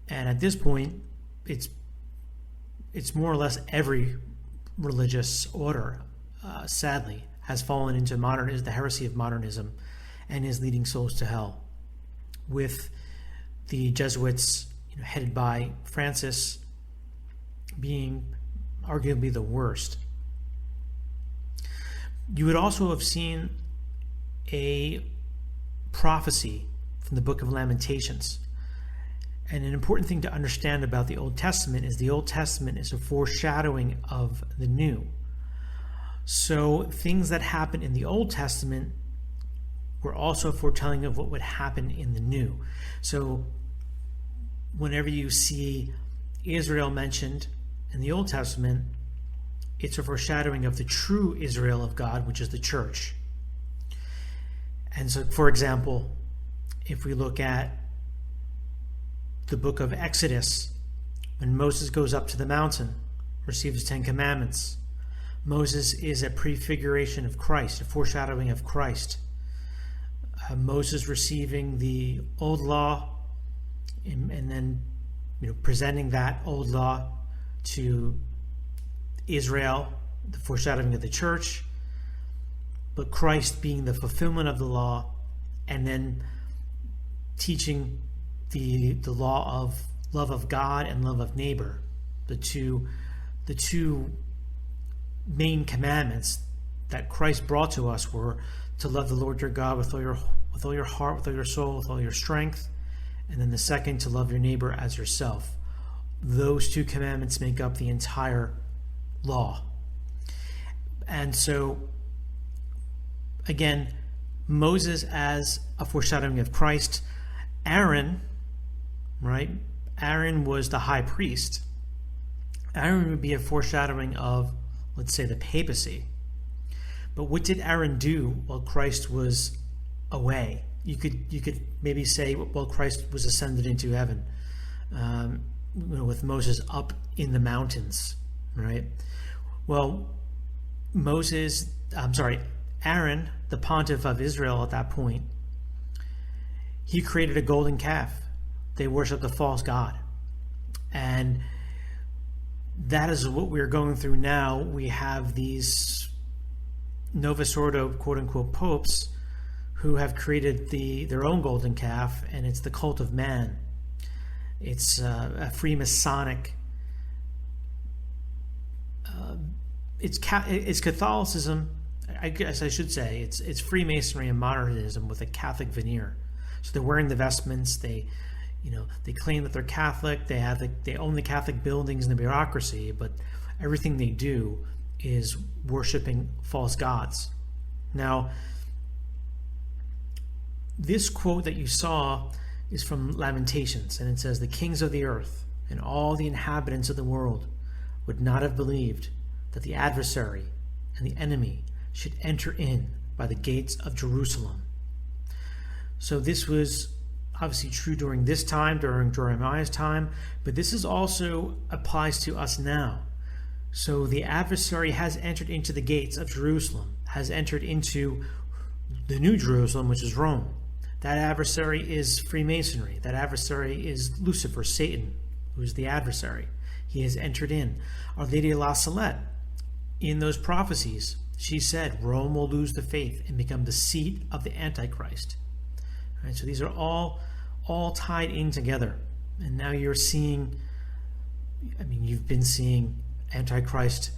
And at this point, it's more or less every religious order, sadly, has fallen into the heresy of modernism and is leading souls to hell, with the Jesuits, headed by Francis, being arguably the worst. You would also have seen a prophecy from the Book of Lamentations. And an important thing to understand about the Old Testament is the Old Testament is a foreshadowing of the New. So things that happen in the Old Testament were also foretelling of what would happen in the New. So whenever you see Israel mentioned in the Old Testament, it's a foreshadowing of the true Israel of God, which is the church. And so, for example, if we look at the book of Exodus, when Moses goes up to the mountain, receives the Ten Commandments, Moses is a prefiguration of Christ, a foreshadowing of Christ. Moses receiving the old law and then presenting that old law to Israel, the foreshadowing of the church, but Christ being the fulfillment of the law, and then teaching the law of love of God and love of neighbor, the two main commandments that Christ brought to us were to love the Lord your God with all your heart, with all your soul, with all your strength, and then the second, to love your neighbor as yourself. those two commandments make up the entire law. And so, again, Moses as a foreshadowing of Christ. Aaron, right? Aaron was the high priest. Aaron would be a foreshadowing of, let's say, the papacy. But what did Aaron do while Christ was away? You could maybe say, well, Christ was ascended into heaven, with Moses up in the mountains, right? Well, Aaron, the pontiff of Israel at that point, he created a golden calf. They worshiped a false god. And that is what we're going through now. We have these Novus Ordo, quote-unquote, popes who have created their own golden calf, and it's the cult of man. It's a Freemasonic. It's Catholicism, I guess I should say. It's Freemasonry and Modernism with a Catholic veneer. So they're wearing the vestments. They claim that they're Catholic. They own the Catholic buildings and the bureaucracy, but everything they do is worshiping false gods. Now, this quote that you saw is from Lamentations, and it says, "The kings of the earth and all the inhabitants of the world would not have believed that the adversary and the enemy should enter in by the gates of Jerusalem." So this was obviously true during this time, during Jeremiah's time, but this is also applies to us now. So the adversary has entered into the gates of Jerusalem, has entered into the New Jerusalem, which is Rome. That adversary is Freemasonry. That adversary is Lucifer, Satan, who is the adversary. He has entered in. Our Lady of La Salette, in those prophecies, she said Rome will lose the faith and become the seat of the Antichrist. Right, so these are all tied in together. And now you're seeing, you've been seeing Antichrist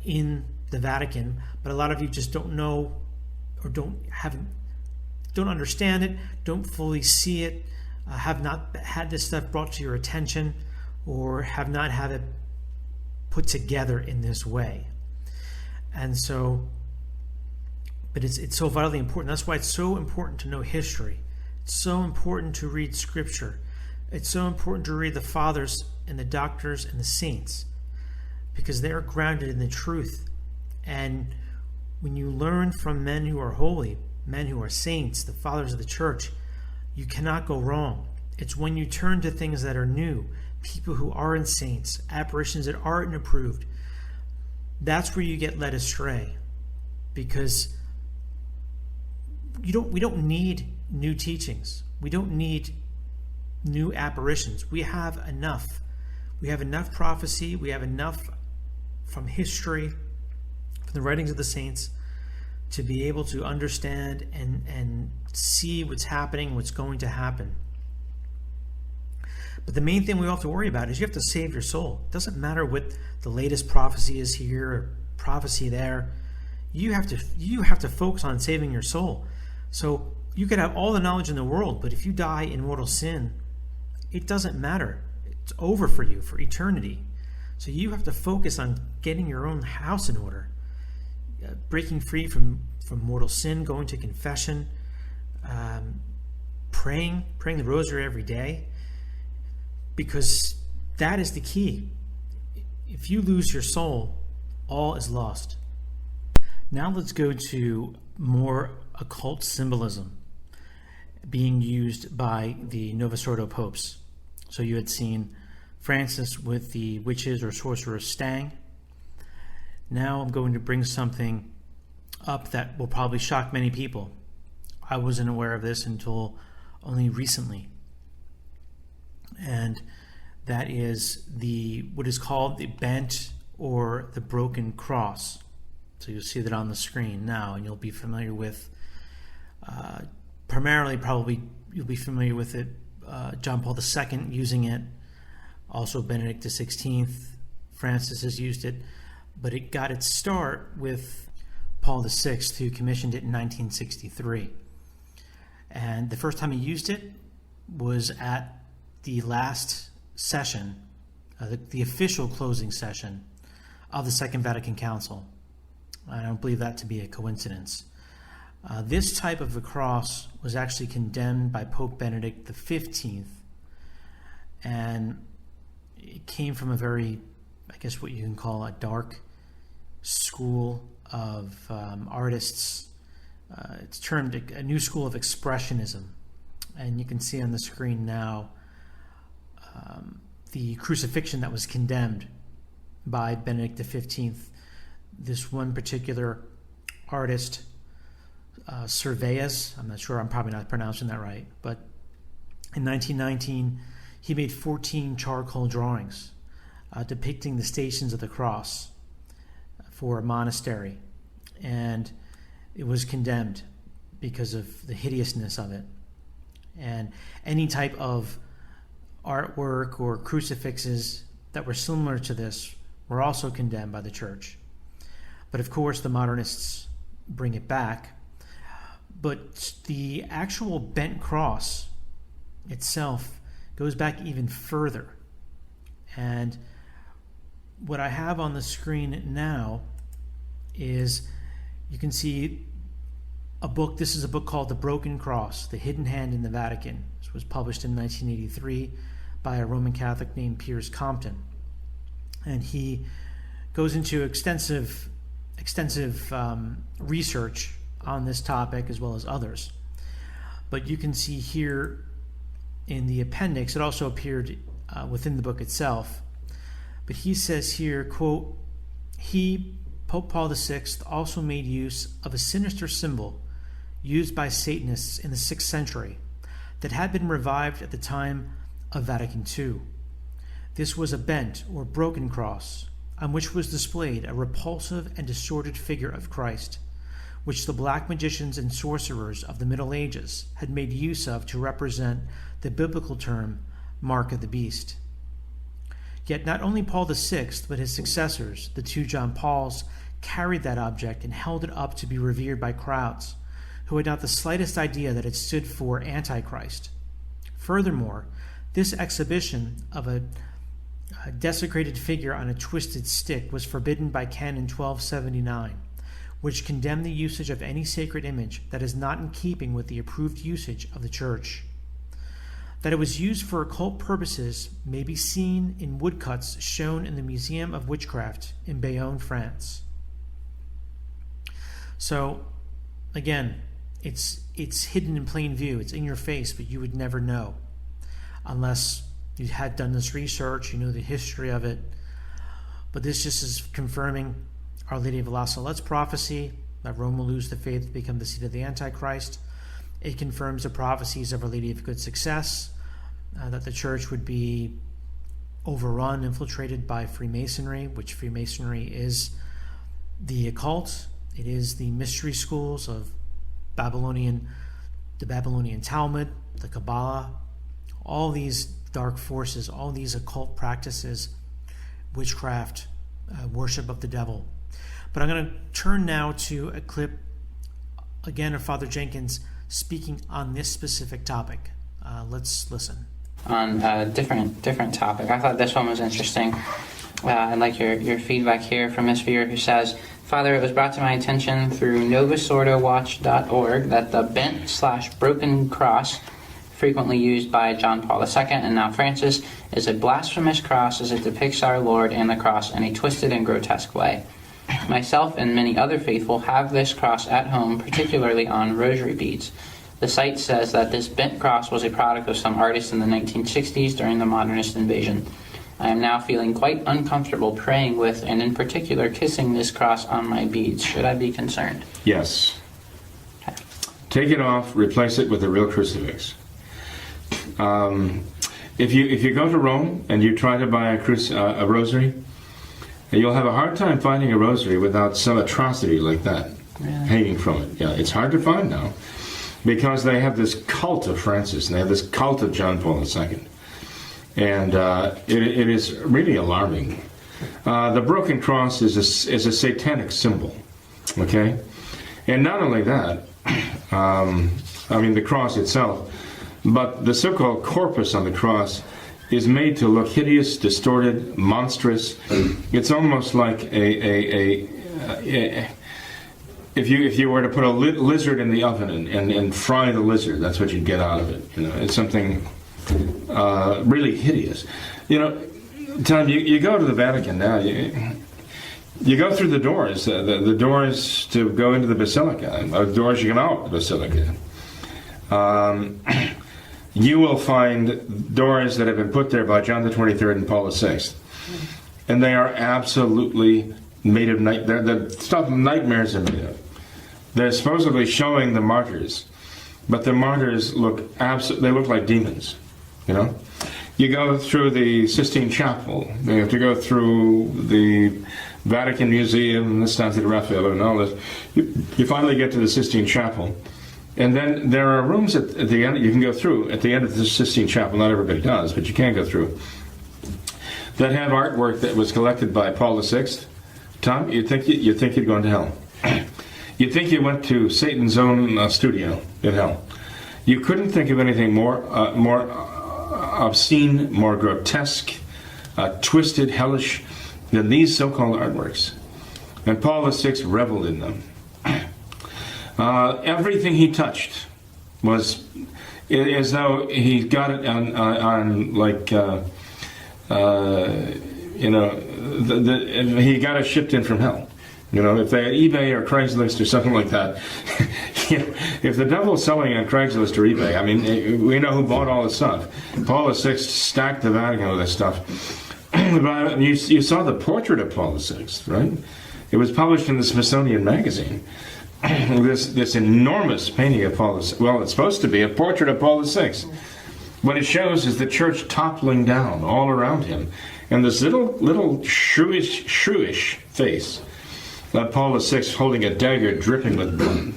in the Vatican, but a lot of you just don't know or don't understand it, don't fully see it, have not had this stuff brought to your attention, or have not had it put together in this way. And so, but it's so vitally important. That's why it's so important to know history. It's so important to read scripture. It's so important to read the fathers and the doctors and the saints, because they're grounded in the truth. And when you learn from men who are holy, men who are saints, the fathers of the church, you cannot go wrong. It's when you turn to things that are new, people who aren't saints, apparitions that aren't approved, that's where you get led astray. Because we don't need new teachings. We don't need new apparitions. We have enough. We have enough prophecy. We have enough from history, from the writings of the saints, to be able to understand and see what's happening, what's going to happen. But the main thing we have to worry about is you have to save your soul. It doesn't matter what the latest prophecy is here or prophecy there. You have to focus on saving your soul. So you could have all the knowledge in the world, but if you die in mortal sin, it doesn't matter. It's over for you for eternity. So you have to focus on getting your own house in order, breaking free from mortal sin, going to confession, praying the rosary every day, because that is the key. If you lose your soul, all is lost. Now let's go to more occult symbolism being used by the Novus Ordo popes. So you had seen Francis with the witches or sorcerer's stang. Now I'm going to bring something up that will probably shock many people. I wasn't aware of this until only recently. And that is what is called the bent or the broken cross. So you'll see that on the screen now, and you'll be familiar with, primarily probably you'll be familiar with it, John Paul II using it, also Benedict XVI, Francis has used it, but it got its start with Paul VI, who commissioned it in 1963. And the first time he used it was at the last session the official closing session of the Second Vatican Council. I don't believe that to be a coincidence. This type of a cross was actually condemned by Pope Benedict XV, and it came from a very, I guess what you can call a dark school of artists. It's termed a new school of expressionism, and you can see on the screen now the crucifixion that was condemned by Benedict XV. This one particular artist, Cervantes, I'm not sure, I'm probably not pronouncing that right, but in 1919 he made 14 charcoal drawings depicting the Stations of the Cross for a monastery, and it was condemned because of the hideousness of it. And any type of artwork or crucifixes that were similar to this were also condemned by the church. But of course the modernists bring it back. But the actual bent cross itself goes back even further. And what I have on the screen now is, you can see a book. This is a book called The Broken Cross, The Hidden Hand in the Vatican. This was published in 1983 by a Roman Catholic named Piers Compton. And he goes into extensive research on this topic as well as others. But you can see here in the appendix, it also appeared within the book itself. But he says here, quote, he, Pope Paul VI, also made use of a sinister symbol used by Satanists in the 6th century that had been revived at the time of Vatican II. This was a bent or broken cross on which was displayed a repulsive and distorted figure of Christ, which the black magicians and sorcerers of the Middle Ages had made use of to represent the biblical term Mark of the Beast. Yet not only Paul VI, but his successors, the 2 John Pauls, carried that object and held it up to be revered by crowds who had not the slightest idea that it stood for Antichrist. Furthermore, this exhibition of a desecrated figure on a twisted stick was forbidden by Canon 1279, which condemned the usage of any sacred image that is not in keeping with the approved usage of the Church. That it was used for occult purposes may be seen in woodcuts shown in the Museum of Witchcraft in Bayonne, France. So, again, it's hidden in plain view. It's in your face, but you would never know unless you had done this research, you know the history of it. But this just is confirming Our Lady of La Salette's prophecy that Rome will lose the faith to become the seat of the Antichrist. It confirms the prophecies of Our Lady of Good Success, that the church would be overrun, infiltrated by Freemasonry, which Freemasonry is the occult. It is the mystery schools of the Babylonian Talmud, the Kabbalah, all these dark forces, all these occult practices, witchcraft, worship of the devil. But I'm going to turn now to a clip, again, of Father Jenkins speaking on this specific topic. Let's listen. On a different topic. I thought this one was interesting. I'd like your feedback here from Miss Vere, who says, Father, it was brought to my attention through novasordowatch.org that the bent/broken cross, frequently used by John Paul II and now Francis, is a blasphemous cross as it depicts our Lord and the cross in a twisted and grotesque way. Myself and many other faithful have this cross at home, particularly on rosary beads. The site says that this bent cross was a product of some artists in the 1960s during the Modernist invasion. I am now feeling quite uncomfortable praying with, and in particular kissing this cross on my beads. Should I be concerned? Yes. Okay. Take it off, replace it with a real crucifix. If you go to Rome and you try to buy a rosary, you'll have a hard time finding a rosary without some atrocity like that hanging from it. Yeah, it's hard to find now because they have this cult of Francis and they have this cult of John Paul II. And it is really alarming. The broken cross is a satanic symbol, okay? And not only that, the cross itself, but the so-called corpus on the cross is made to look hideous, distorted, monstrous. It's almost like if you were to put a lizard in the oven and fry the lizard, that's what you'd get out of it. It's something really hideous. Tom, you go to the Vatican now. You go through the doors, the doors to go into the Basilica, doors you can out the Basilica. You will find doors that have been put there by John the 23rd and Paul VI. And they are absolutely made of the stuff nightmares are made of. They're supposedly showing the martyrs, but the martyrs look like demons, You go through the Sistine Chapel, you have to go through the Vatican Museum, the Stanza di Raphael, and all this. You finally get to the Sistine Chapel, and then there are rooms at the end you can go through at the end of the Sistine Chapel. Not everybody does, but you can go through. That have artwork that was collected by Paul VI. Tom, you'd think you'd go into hell. You'd think you went to Satan's own studio in hell. You couldn't think of anything more obscene, more grotesque, twisted, hellish than these so-called artworks. And Paul VI reveled in them. Everything he touched was as though he got it on like, he got it shipped in from hell. If they had eBay or Craigslist or something like that, if the devil's selling on Craigslist or eBay, we know who bought all this stuff. Paul VI stacked the Vatican with this stuff. But you saw the portrait of Paul VI, right? It was published in the Smithsonian Magazine. This enormous painting of Paul VI. Well, it's supposed to be a portrait of Paul VI. What it shows is the church toppling down all around him, and this little shrewish face. Paul VI holding a dagger dripping with blood,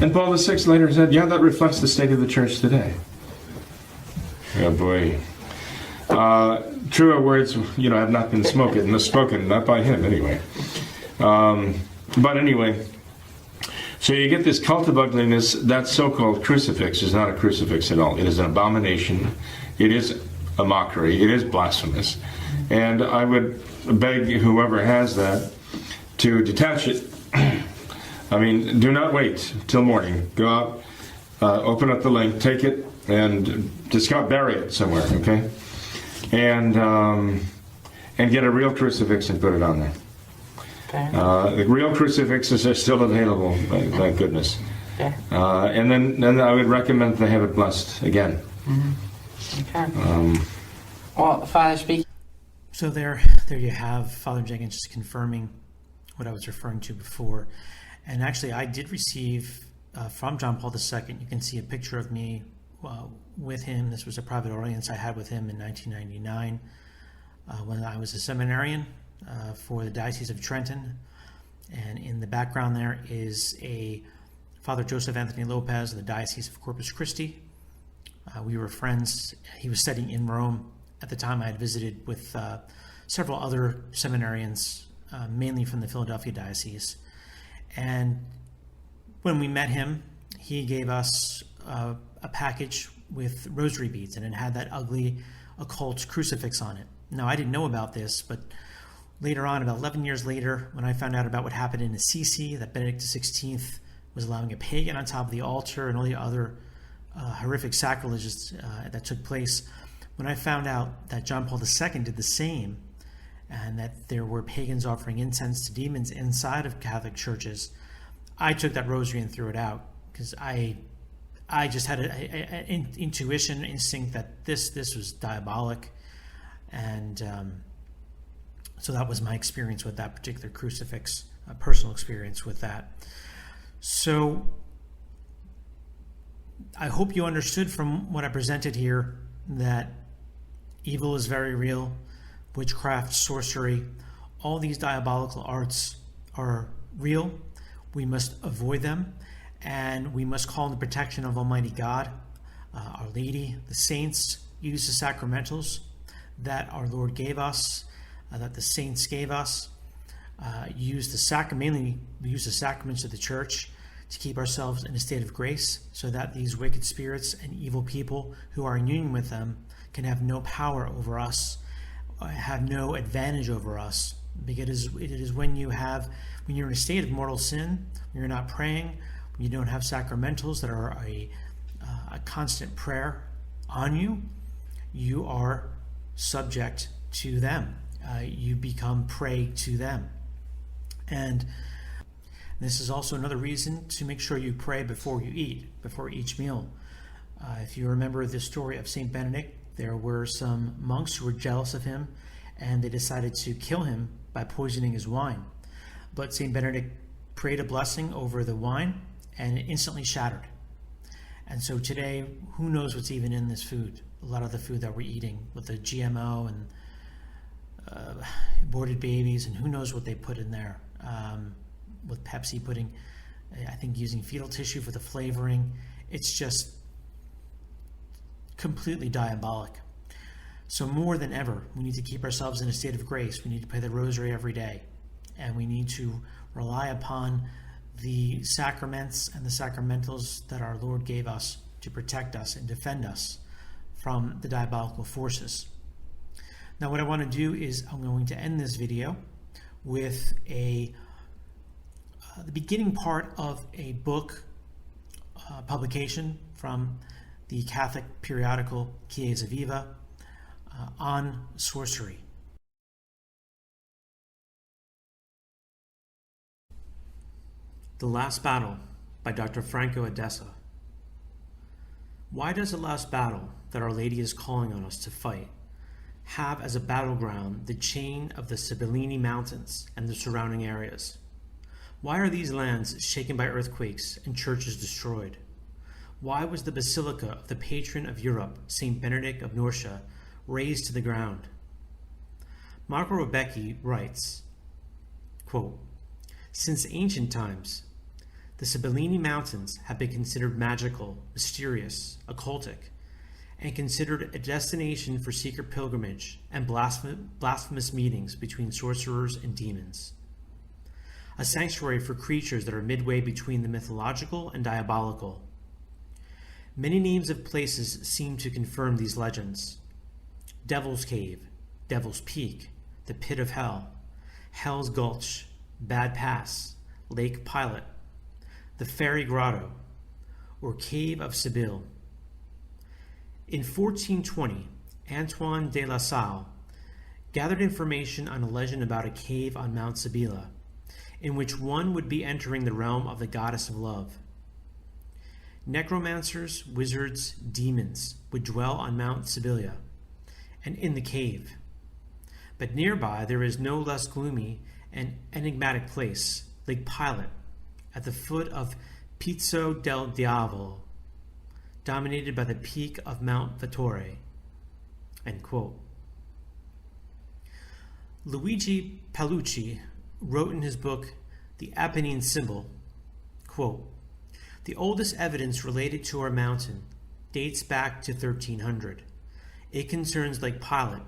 And Paul VI later said, yeah, that reflects the state of the church today. Oh boy. Truer words, have not been spoken, not by him anyway. But anyway, so you get this cult of ugliness. That so-called crucifix is not a crucifix at all. It is an abomination. It is a mockery. It is blasphemous. And I would beg whoever has that to detach it. Do not wait till morning. Go out, open up the link, take it, and just bury it somewhere, okay? And get a real crucifix and put it on there. Okay. The real crucifixes are still available, thank goodness. Okay. And then I would recommend they have it blessed again. Okay. Well, Father, speak. So there you have Father Jenkins just confirming what I was referring to before. And actually, I did receive from John Paul II, you can see a picture of me with him. This was a private audience I had with him in 1999 when I was a seminarian for the Diocese of Trenton. And in the background there is a Father Joseph Anthony Lopez of the Diocese of Corpus Christi. We were friends. He was studying in Rome. At the time, I had visited with several other seminarians, mainly from the Philadelphia Diocese. And when we met him, he gave us a package with rosary beads, and it had that ugly occult crucifix on it. Now, I didn't know about this, but later on, about 11 years later, when I found out about what happened in Assisi, that Benedict XVI was allowing a pagan on top of the altar and all the other horrific sacrileges that took place, when I found out that John Paul II did the same, and that there were pagans offering incense to demons inside of Catholic churches, I took that rosary and threw it out, because I just had an intuition, instinct that this was diabolic. And so that was my experience with that particular crucifix, a personal experience with that. So I hope you understood from what I presented here that evil is very real. Witchcraft, sorcery, all these diabolical arts are real. We must avoid them, and we must call on the protection of Almighty God, Our Lady, the saints, use the sacramentals that our Lord gave us, that the saints gave us. Mainly we use the sacraments of the church to keep ourselves in a state of grace, so that these wicked spirits and evil people who are in union with them can have no power over us, have no advantage over us, because it is when you're in a state of mortal sin, when you're not praying, when you don't have sacramentals that are a constant prayer on you, you are subject to them. You become prey to them. And this is also another reason to make sure you pray before you eat, before each meal. If you remember the story of Saint Benedict, there were some monks who were jealous of him, and they decided to kill him by poisoning his wine. But Saint Benedict prayed a blessing over the wine, and it instantly shattered. And so today, who knows what's even in this food? A lot of the food that we're eating with the GMO and aborted babies, and who knows what they put in there. With Pepsi putting, I think, using fetal tissue for the flavoring. It's just completely diabolic. So more than ever, we need to keep ourselves in a state of grace. We need to pray the rosary every day, and we need to rely upon the sacraments and the sacramentals that our Lord gave us to protect us and defend us from the diabolical forces. Now, what I want to do is I'm going to end this video with the beginning part of a book publication from the Catholic periodical Chiesa Viva on sorcery. The Last Battle by Dr. Franco Edessa. Why does the last battle that Our Lady is calling on us to fight have as a battleground the chain of the Sibillini Mountains and the surrounding areas? Why are these lands shaken by earthquakes and churches destroyed? Why was the basilica of the patron of Europe, St. Benedict of Nursia, razed to the ground? Marco Rebecchi writes, quote, "Since ancient times, the Sibillini Mountains have been considered magical, mysterious, occultic, and considered a destination for secret pilgrimage and blasphemous meetings between sorcerers and demons. A sanctuary for creatures that are midway between the mythological and diabolical. Many names of places seem to confirm these legends. Devil's Cave, Devil's Peak, the Pit of Hell, Hell's Gulch, Bad Pass, Lake Pilot, the Fairy Grotto, or Cave of Sibylle. In 1420, Antoine de La Salle gathered information on a legend about a cave on Mount Sibylla, in which one would be entering the realm of the goddess of love. Necromancers, wizards, demons would dwell on Mount Sibylla and in the cave. But nearby there is no less gloomy and enigmatic place, Lake Pilot, at the foot of Pizzo del Diavolo, dominated by the peak of Mount Vittore." End quote. Luigi Paolucci wrote in his book, The Apennine Symbol, quote, "The oldest evidence related to our mountain dates back to 1300. It concerns Lake Pilot,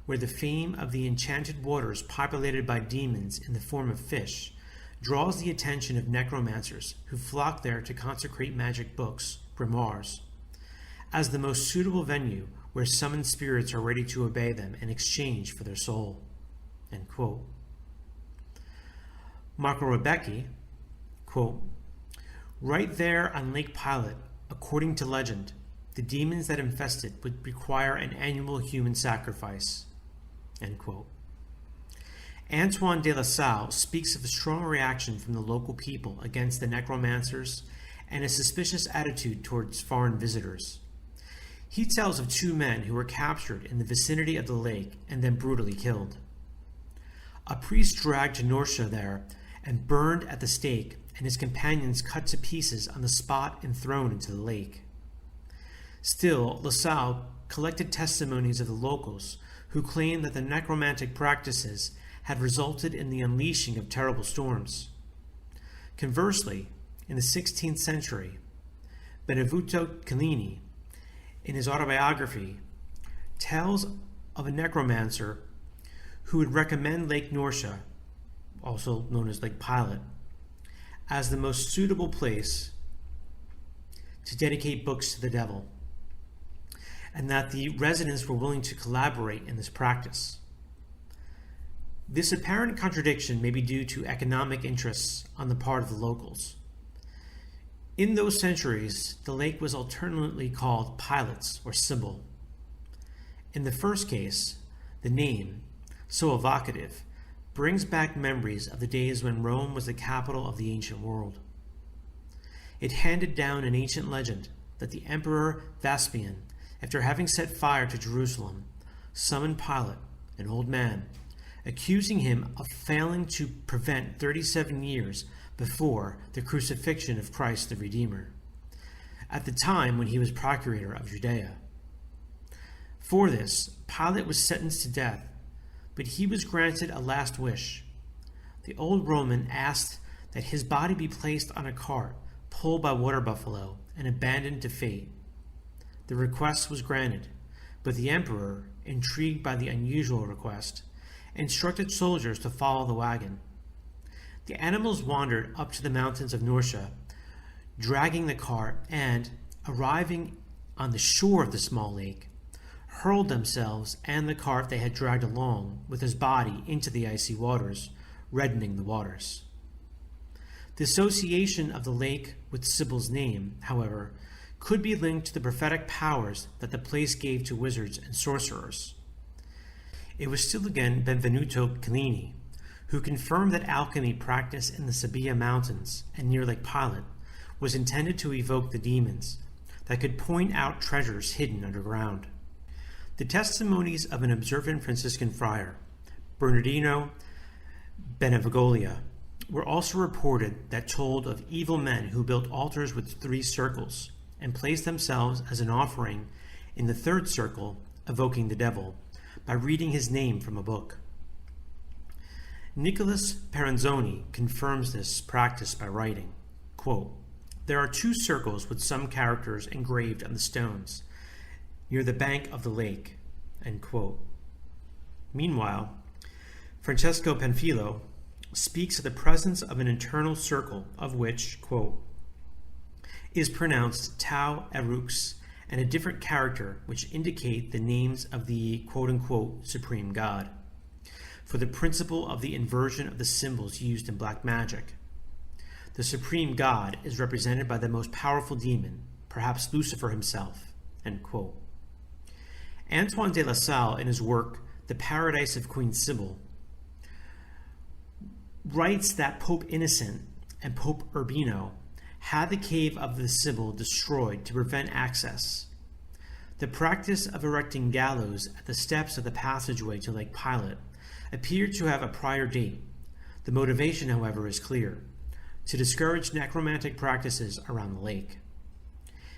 where the fame of the enchanted waters populated by demons in the form of fish draws the attention of necromancers who flock there to consecrate magic books, grimoires, as the most suitable venue where summoned spirits are ready to obey them in exchange for their soul." End quote. Marco Rebecchi, quote, "Right there on Lake Pilot, according to legend, the demons that infest it would require an annual human sacrifice." End quote. Antoine de La Salle speaks of a strong reaction from the local people against the necromancers and a suspicious attitude towards foreign visitors. He tells of two men who were captured in the vicinity of the lake and then brutally killed. A priest dragged to Nursia there and burned at the stake, and his companions cut to pieces on the spot and thrown into the lake. Still, La Salle collected testimonies of the locals who claimed that the necromantic practices had resulted in the unleashing of terrible storms. Conversely, in the 16th century, Benvenuto Cellini, in his autobiography, tells of a necromancer who would recommend Lake Nursia, also known as Lake Pilot, as the most suitable place to dedicate books to the devil. and that the residents were willing to collaborate in this practice. This apparent contradiction may be due to economic interests on the part of the locals. In those centuries, the lake was alternately called Pilates or Sibyl. In the first case, the name, so evocative, brings back memories of the days when Rome was the capital of the ancient world. It handed down an ancient legend that the Emperor Vespasian, after having set fire to Jerusalem, summoned Pilate, an old man, accusing him of failing to prevent 37 years before the crucifixion of Christ the Redeemer, at the time when he was procurator of Judea. For this, Pilate was sentenced to death, but he was granted a last wish. The old Roman asked that his body be placed on a cart pulled by water buffalo and abandoned to fate. The request was granted, but the emperor, intrigued by the unusual request, instructed soldiers to follow the wagon. The animals wandered up to the mountains of Norcia, dragging the cart, and, arriving on the shore of the small lake, hurled themselves and the cart they had dragged along with his body into the icy waters, reddening the waters. The association of the lake with Sibyl's name, however, could be linked to the prophetic powers that the place gave to wizards and sorcerers. It was still again Benvenuto Cellini who confirmed that alchemy practiced in the Sabia Mountains and near Lake Pilate was intended to evoke the demons that could point out treasures hidden underground. The testimonies of an observant Franciscan friar, Bernardino Benevogolia, were also reported that told of evil men who built altars with 3 circles and placed themselves as an offering in the 3rd circle, evoking the devil, by reading his name from a book. Nicholas Peranzoni confirms this practice by writing, quote, "There are 2 circles with some characters engraved on the stones near the bank of the lake," end quote. Meanwhile, Francesco Panfilo speaks of the presence of an internal circle of which, quote, "is pronounced Tau Erux and a different character which indicate the names of the quote-unquote supreme god, for the principle of the inversion of the symbols used in black magic. The supreme god is represented by the most powerful demon, perhaps Lucifer himself," end quote. Antoine de La Salle, in his work The Paradise of Queen Sibyl, writes that Pope Innocent and Pope Urbino had the cave of the Sibyl destroyed to prevent access. The practice of erecting gallows at the steps of the passageway to Lake Pilate appeared to have a prior date. The motivation, however, is clear: to discourage necromantic practices around the lake.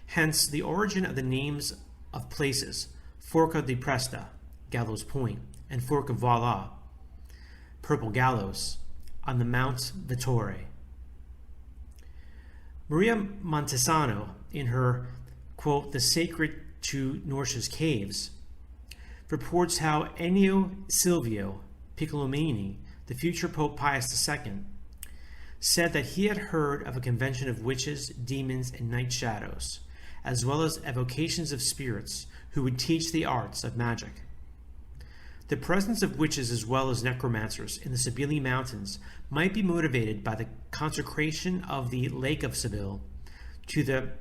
Hence, the origin of the names of places, Forca di Presta, Gallows Point, and Forca Voila, Purple Gallows, on the Mount Vittore. Maria Montesano, in her, quote, "The Sacred to Norcia's Caves," reports how Ennio Silvio Piccolomini, the future Pope Pius II, said that he had heard of a convention of witches, demons, and night shadows, as well as evocations of spirits who would teach the arts of magic. The presence of witches as well as necromancers in the Sabili Mountains might be motivated by the consecration of the Lake of Sibyl to the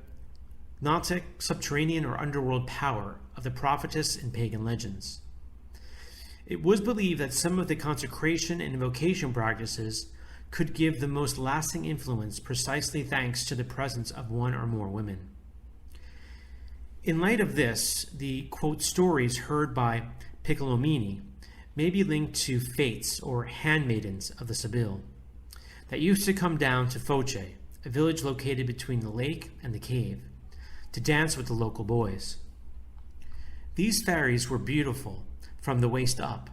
Gnostic, subterranean, or underworld power of the prophetess in pagan legends. It was believed that some of the consecration and invocation practices could give the most lasting influence precisely thanks to the presence of one or more women. In light of this, the, quote, stories heard by Piccolomini may be linked to fates or handmaidens of the Sibyl that used to come down to Foce, a village located between the lake and the cave, to dance with the local boys. These fairies were beautiful from the waist up,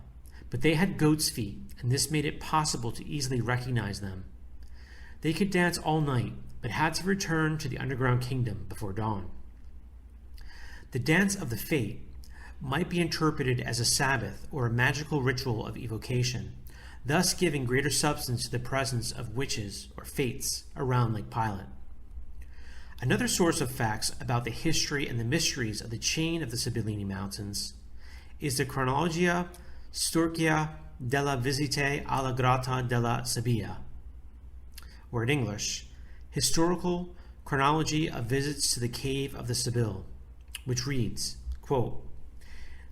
but they had goat's feet, and this made it possible to easily recognize them. They could dance all night, but had to return to the underground kingdom before dawn. The dance of the Fate might be interpreted as a Sabbath or a magical ritual of evocation, thus giving greater substance to the presence of witches or fates around Lake Pilate. Another source of facts about the history and the mysteries of the chain of the Sibillini Mountains is the Chronologia Sturgia della Visite alla Grotta della Sibilla, or in English, Historical Chronology of Visits to the Cave of the Sibyl, which reads, quote,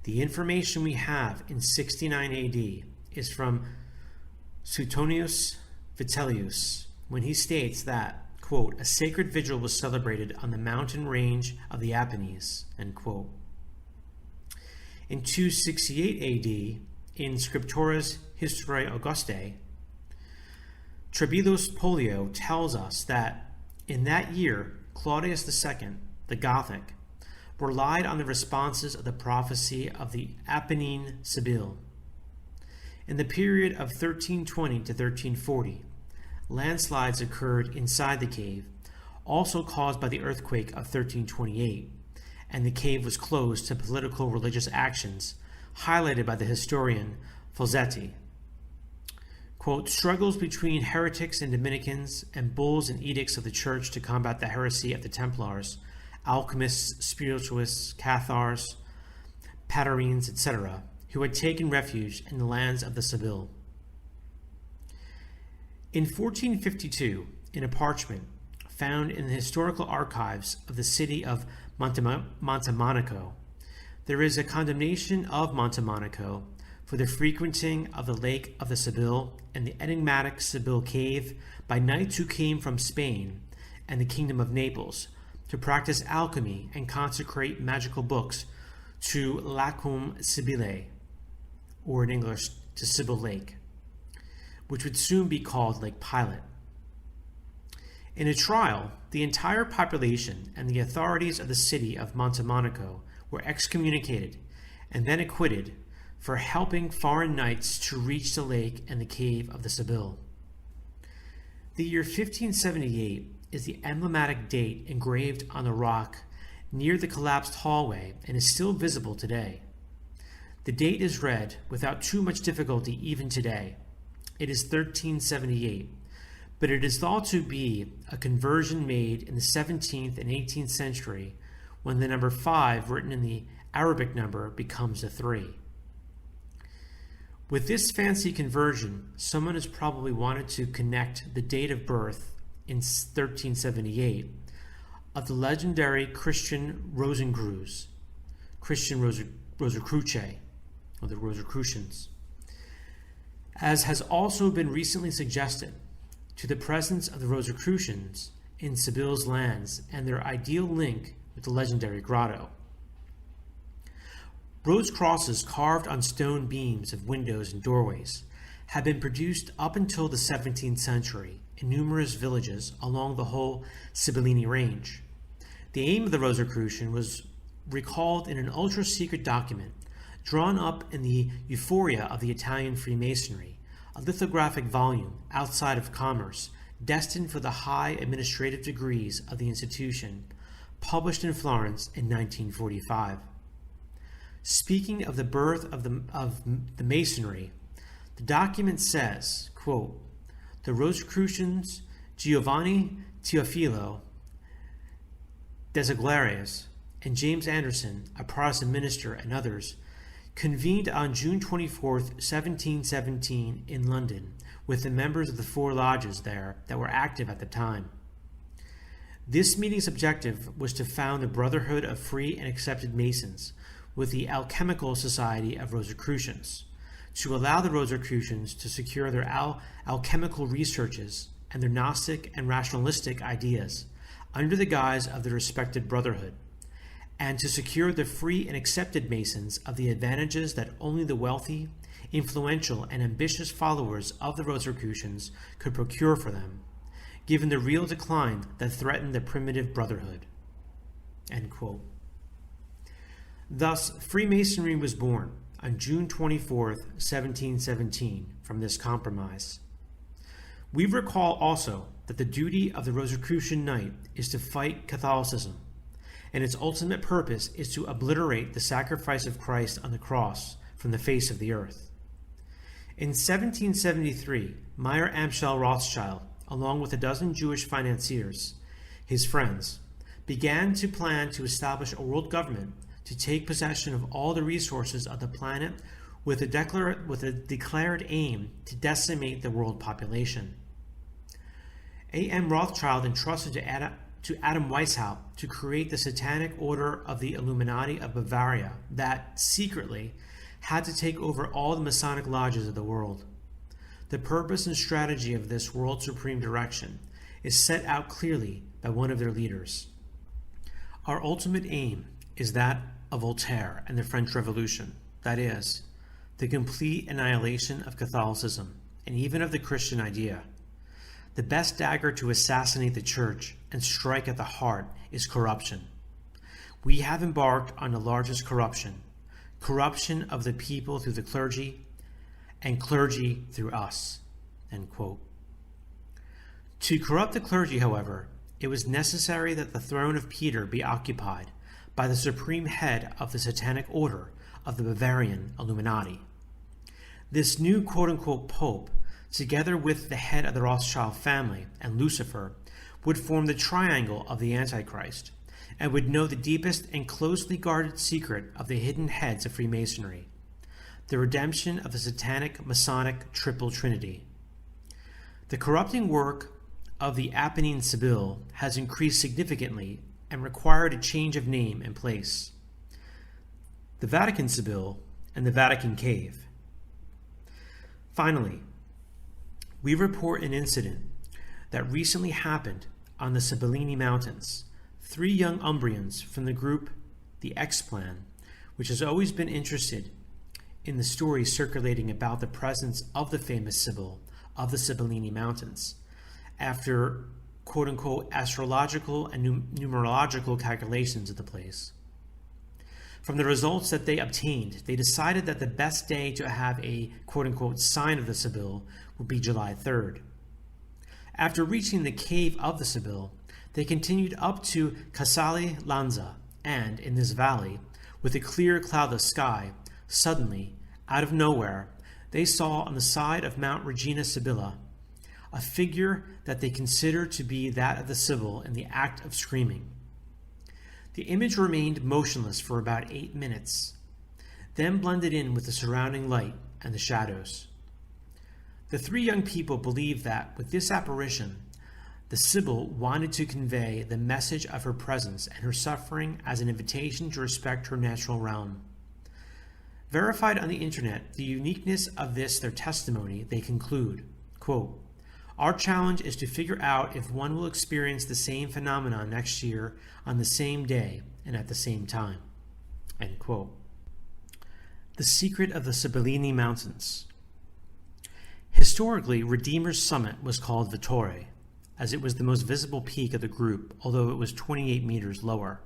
"The information we have in 69 AD is from Suetonius Vitellius, when he states that, quote, a sacred vigil was celebrated on the mountain range of the Apennines," end quote. In 268 AD, in Scriptura's Historiae Augustae, Trebilus Polio tells us that in that year, Claudius II, the Gothic, relied on the responses of the prophecy of the Apennine Sibyl. In the period of 1320 to 1340, landslides occurred inside the cave, also caused by the earthquake of 1328, and the cave was closed to political religious actions, highlighted by the historian Folzetti. Quote, "Struggles between heretics and Dominicans, and bulls and edicts of the church to combat the heresy of the Templars, alchemists, spiritualists, Cathars, Patarines, etc., who had taken refuge in the lands of the Sibyl." In 1452, in a parchment found in the historical archives of the city of Montemonico, there is a condemnation of Montemonico for the frequenting of the lake of the Sibyl and the enigmatic Sibyl cave by knights who came from Spain and the kingdom of Naples to practice alchemy and consecrate magical books to Lacum Sibyllae, or in English, to Sibyl Lake, which would soon be called Lake Pilate. In a trial, the entire population and the authorities of the city of Montemonico were excommunicated and then acquitted for helping foreign knights to reach the lake and the cave of the Sibyl. The year 1578 is the emblematic date engraved on the rock near the collapsed hallway and is still visible today. The date is read without too much difficulty even today. It is 1378, but it is thought to be a conversion made in the 17th and 18th century when the number 5 written in the Arabic number becomes a 3. With this fancy conversion, someone has probably wanted to connect the date of birth in 1378 of the legendary Christian Rosicrucians, or the Rosicrucians, as has also been recently suggested, to the presence of the Rosicrucians in Sibyl's lands and their ideal link with the legendary grotto. Rose crosses carved on stone beams of windows and doorways have been produced up until the 17th century in numerous villages along the whole Sibillini range. The aim of the Rosicrucian was recalled in an ultra-secret document drawn up in the euphoria of the Italian Freemasonry, a lithographic volume outside of commerce destined for the high administrative degrees of the institution, published in Florence in 1945. Speaking of the birth of the Masonry, the document says, quote, "The Rosicrucians Giovanni Teofilo Desaguliers and James Anderson, a Protestant minister, and others, convened on June 24, 1717 in London with the members of the 4 lodges there that were active at the time. This meeting's objective was to found the Brotherhood of Free and Accepted Masons with the Alchemical Society of Rosicrucians, to allow the Rosicrucians to secure their alchemical researches and their Gnostic and rationalistic ideas under the guise of the respected brotherhood, and to secure the free and accepted Masons of the advantages that only the wealthy, influential, and ambitious followers of the Rosicrucians could procure for them, given the real decline that threatened the primitive brotherhood." End quote. Thus, Freemasonry was born on June 24, 1717, from this compromise. We recall also that the duty of the Rosicrucian Knight is to fight Catholicism, and its ultimate purpose is to obliterate the sacrifice of Christ on the cross from the face of the earth. In 1773, Meyer Amschel Rothschild, along with a dozen Jewish financiers, his friends, began to plan to establish a world government to take possession of all the resources of the planet with a declared aim to decimate the world population. A.M. Rothschild entrusted to Adam Weishaupt to create the Satanic Order of the Illuminati of Bavaria that, secretly, had to take over all the Masonic lodges of the world. The purpose and strategy of this world supreme direction is set out clearly by one of their leaders. Our ultimate aim is that of Voltaire and the French Revolution, that is, the complete annihilation of Catholicism and even of the Christian idea. The best dagger to assassinate the Church and strike at the heart is corruption. We have embarked on the largest corruption of the people through the clergy, and clergy through us." End quote. To corrupt the clergy, however, it was necessary that the throne of Peter be occupied by the supreme head of the Satanic Order of the Bavarian Illuminati. This new quote-unquote Pope, together with the head of the Rothschild family and Lucifer, would form the triangle of the Antichrist, and would know the deepest and closely guarded secret of the hidden heads of Freemasonry, the redemption of the satanic Masonic triple trinity. The corrupting work of the Apennine Sibyl has increased significantly and required a change of name and place. The Vatican Sibyl and the Vatican Cave. Finally, we report an incident that recently happened on the Sibillini Mountains. 3 young Umbrians from the group The X-Plan, which has always been interested in the stories circulating about the presence of the famous Sibyl of the Sibillini Mountains, after quote-unquote astrological and numerological calculations of the place. From the results that they obtained, they decided that the best day to have a quote-unquote sign of the Sibyl would be July 3rd. After reaching the cave of the Sibyl, they continued up to Casale Lanza, and in this valley, with a clear cloudless sky, suddenly, out of nowhere, they saw on the side of Mount Regina Sibylla a figure that they considered to be that of the Sibyl in the act of screaming. The image remained motionless for about 8 minutes, then blended in with the surrounding light and the shadows. The 3 young people believed that, with this apparition, the Sibyl wanted to convey the message of her presence and her suffering as an invitation to respect her natural realm. Verified on the internet the uniqueness of their testimony, they conclude, quote, "Our challenge is to figure out if one will experience the same phenomenon next year on the same day and at the same time." End quote. The secret of the Sibillini Mountains. Historically, Redeemer's Summit was called Vittore, as it was the most visible peak of the group, although it was 28 meters lower.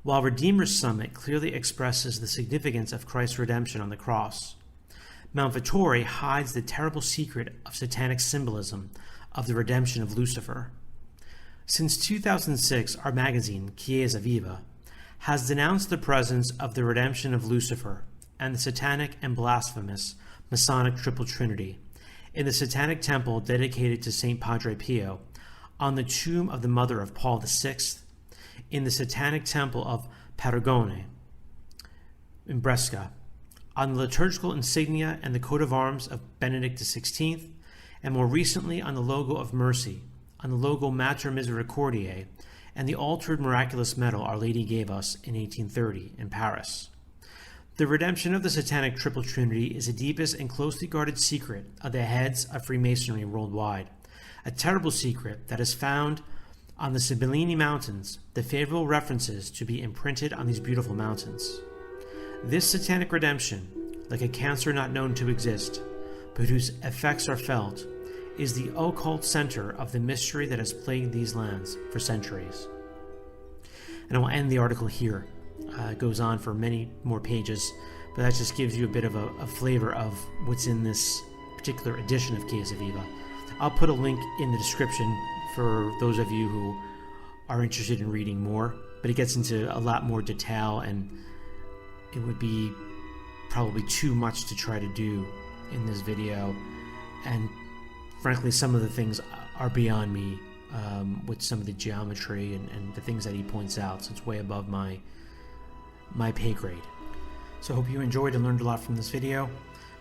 While Redeemer's Summit clearly expresses the significance of Christ's redemption on the cross, Mount Vittore hides the terrible secret of satanic symbolism of the redemption of Lucifer. Since 2006, our magazine, Chiesa Viva, has denounced the presence of the redemption of Lucifer and the satanic and blasphemous Masonic triple trinity in the satanic temple dedicated to St. Padre Pio, on the tomb of the mother of Paul VI, in the satanic temple of Paragone in Brescia, on the liturgical insignia and the coat of arms of Benedict XVI, and more recently on the logo of Mercy, on the logo Mater Misericordiae, and the altered miraculous medal Our Lady gave us in 1830 in Paris. The redemption of the satanic triple trinity is the deepest and closely guarded secret of the heads of Freemasonry worldwide, a terrible secret that is found on the Sibillini Mountains, the favorable references to be imprinted on these beautiful mountains. This satanic redemption, like a cancer not known to exist, but whose effects are felt, is the occult center of the mystery that has plagued these lands for centuries. And I will end the article here. It goes on for many more pages, but that just gives you a bit of a flavor of what's in this particular edition of Chiesa Viva. I'll put a link in the description for those of you who are interested in reading more, but it gets into a lot more detail, and it would be probably too much to try to do in this video, and frankly some of the things are beyond me with some of the geometry and the things that he points out. So it's way above my pay grade. So I hope you enjoyed and learned a lot from this video.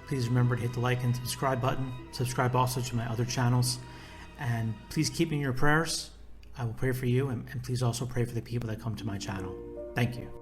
Please remember to hit the like and subscribe button. Subscribe also to my other channels. And please keep me in your prayers. I will pray for you, and please also pray for the people that come to my channel. Thank you.